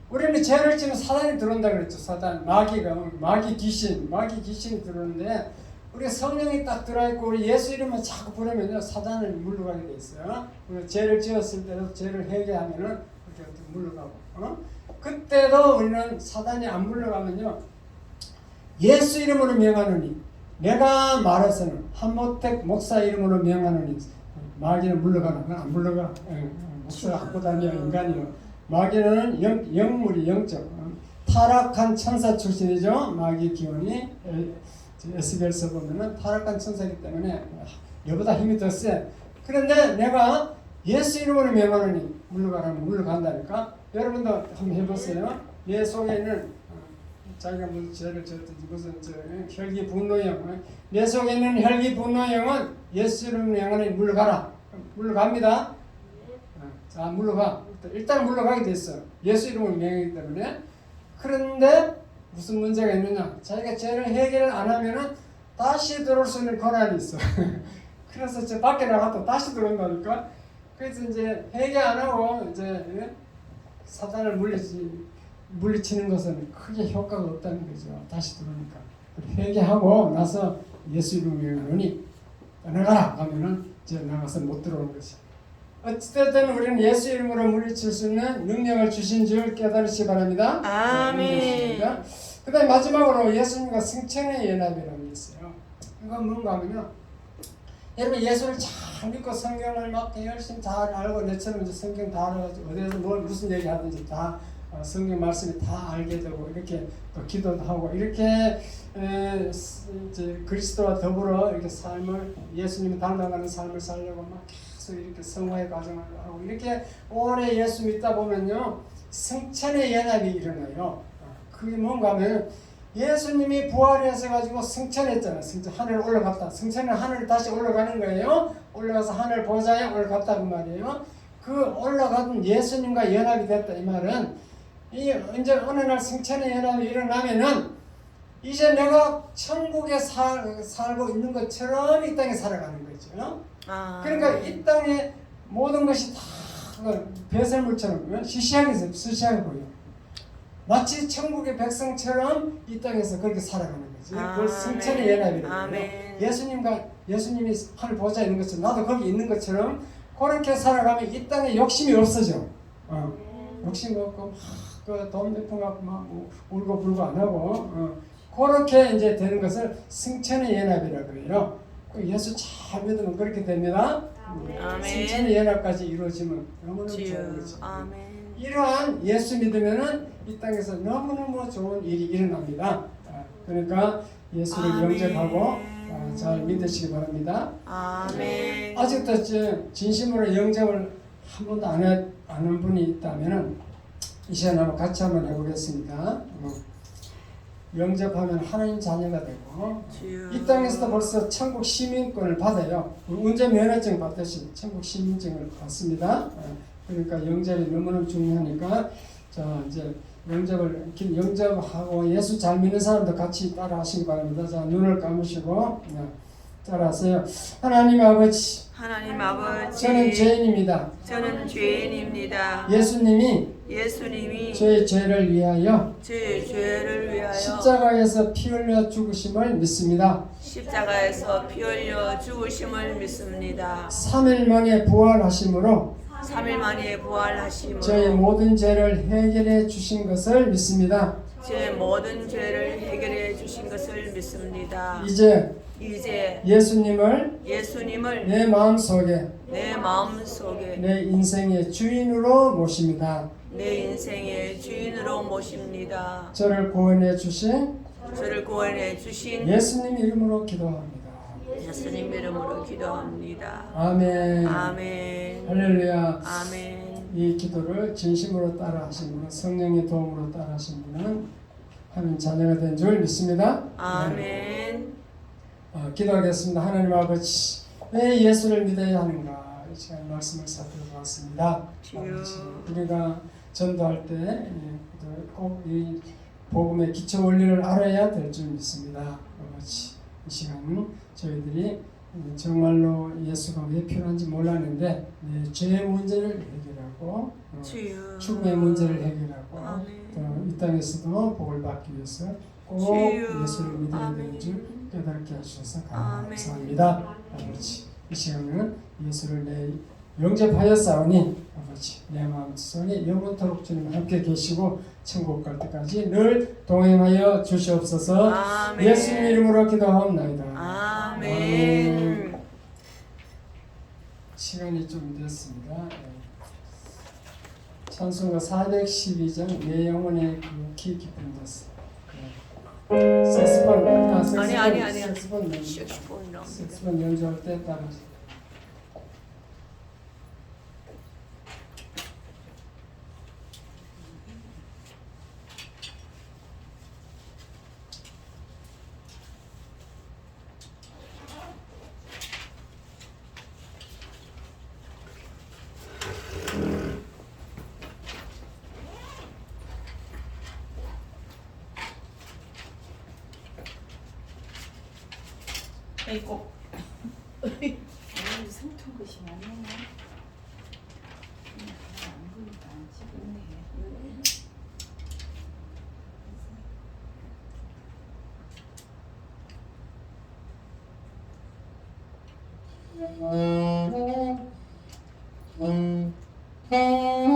우리는 죄를 지면 사단이 들어온다 그랬죠. 사단, 마귀 귀신이 들어오는데 우리 성령이 딱 들어있고 우리 예수 이름을 자꾸 부르면요 사단을 물러가게 돼 있어요. 우리 죄를 지었을 때도 죄를 회개하면은 그렇게 물러가고. 그때도 우리는 사단이 안 물러가면요 예수 이름으로 명하노니 내가 말해서는 한모택 목사 이름으로 명하노니 마귀는 물러가나? 안 물러가. 목사가 갖고 다니는 인간이요. 마귀는 영물이 영적 타락한 천사 출신이죠. 마귀 기운이 에스겔서 보면은 타락한 천사이기 때문에 여보다 힘이 더 세. 그런데 내가 예수 이름으로 명하노니 물러가라면 물러간다니까. 여러분도 한번 해보세요. 내 속에 있는 자기가 무슨 죄를 지었든지 무슨 혈기 분노형 내 속에 있는 혈기 분노형은 예수 이름으로 명하노니 물러가라. 물러갑니다. 자 물러가. 일단 물러가게 됐어요. 예수 이름을 명하기 때문에. 그런데 무슨 문제가 있느냐? 자기가 죄를 해결을 안 하면은 다시 들어올 수 있는 권한이 있어. 그래서 이제 밖에 나갔다 다시 들어온다니까. 그래서 이제 회개 안 하고 이제 사단을 물리치는 것은 크게 효과가 없다는 거죠. 다시 들어오니까. 회개하고 나서 예수 이름으로니 떠나가라 하면은 이제 나가서 못 들어오는 거죠. 어쨌든 우리는 예수 이름으로 물리칠 수 있는 능력을 주신 줄 깨달으시기 바랍니다. 아멘. 그 다음에 마지막으로 예수님과 승천의 연합이라는 게 있어요. 이건 뭔가 하면요. 여러분 예수를 잘 믿고 성경을 막 열심히 잘 알고 내처럼 이제 성경 다 알아가지고 어디에서 뭘 무슨 얘기 하든지 다 성경 말씀이 다 알게 되고 이렇게 또 기도도 하고 이렇게 이제 그리스도와 더불어 이렇게 삶을 예수님이 닮아가는 삶을 살려고 막 계속 이렇게 성화의 과정을 하고 이렇게 오래 예수 믿다 보면요 승천의 연합이 일어나요. 그게 뭔가 하면 예수님이 부활해서 가지고 승천했잖아요. 승천 하늘 올라갔다. 승천은 하늘 다시 올라가는 거예요. 올라가서 하늘 보좌에 올라갔다 그 말이에요. 그 올라간 예수님과 연합이 됐다 이 말은 이 이제 어느 날 승천의 연합이 일어나면은 이제 내가 천국에 살고 있는 것처럼 이 땅에 살아가는 거죠. 그러니까 이 땅에 모든 것이 다 배설물처럼 시시하게 보여. 마치 천국의 백성처럼 이 땅에서 그렇게 살아가는 거지. 그걸 승천의 연합이래요. 예수님이 하늘 보좌에 있는 것처럼 나도 거기 있는 것처럼 그렇게 살아가면 이 땅에 욕심이 없어져. 욕심이 없고 돈 몇 푼 갖고 막 울고 불고 안 하고 그렇게 이제 되는 것을 승천의 연합이라고 해요. 예수 잘 믿으면 그렇게 됩니다. 승천의 연합까지 이루어지면 너무너무 좋은 거죠. 이러한 예수 믿으면은 이 땅에서 너무너무 좋은 일이 일어납니다. 그러니까 예수를 영접하고 잘 믿으시기 바랍니다. 아멘. 아직도 진심으로 영접을 한 번도 안 한 분이 있다면은 이 시간에 한번 같이 한번 해보겠습니다. 영접하면 하나님 자녀가 되고 이 땅에서도 벌써 천국 시민권을 받아요. 운전면허증 받듯이 천국 시민증을 받습니다. 그러니까 영접이 너무너무 중요하니까 자 이제 영접하고 예수 잘 믿는 사람도 같이 따라 하시기 바랍니다. 자 눈을 감으시고 따라하세요. 하나님 아버지 저는 죄인입니다. 예수님이 저의 죄를 위하여 십자가에서 피 흘려 죽으심을 믿습니다. 3일 만에 부활하심으로 저의 모든 죄를 해결해 주신 것을 믿습니다. 이제 예수님을 내 마음속에 내 인생의 주인으로 모십니다. 저를 구원해 주신 예수님 이름으로 기도합니다. 아멘. 할렐루야. 이 기도를 진심으로 따라 하신 분은 성령의 도움으로 따라 하신 분은 하나님 자녀가 된 줄 믿습니다. 아멘. 기도하겠습니다. 하나님 아버지 왜 예수를 믿어야 하는가 이 시간 말씀을 살펴보았습니다. 우리가 전도할 때 꼭 이 복음의 기초 원리를 알아야 될 줄 믿습니다. 아버지 이 시간은 저희들이 정말로 예수가 왜 필요한지 몰랐는데 죄의 문제를 해결하고 죽음의 문제를 해결하고 이 땅에서도 복을 받기 위해서 꼭 예수를 믿어야 되는 줄 깨닫게 하셔서 감사합니다. 아버지 이 시간은 예수를 영접하였사오니 아버지 내 마음속에 영원토록 주님 함께 계시고 천국 갈 때까지 늘 동행하여 주시옵소서. 아멘. 예수님 이름으로 기도하옵나이다. 아멘. 시간이 좀 됐습니다. 찬송가 412장 내 영혼의 키 깊은 데서 색스폰 연주할 때 따라서 아이고. 상투 것이 많네. 안 보니까 안 찍었네. 음.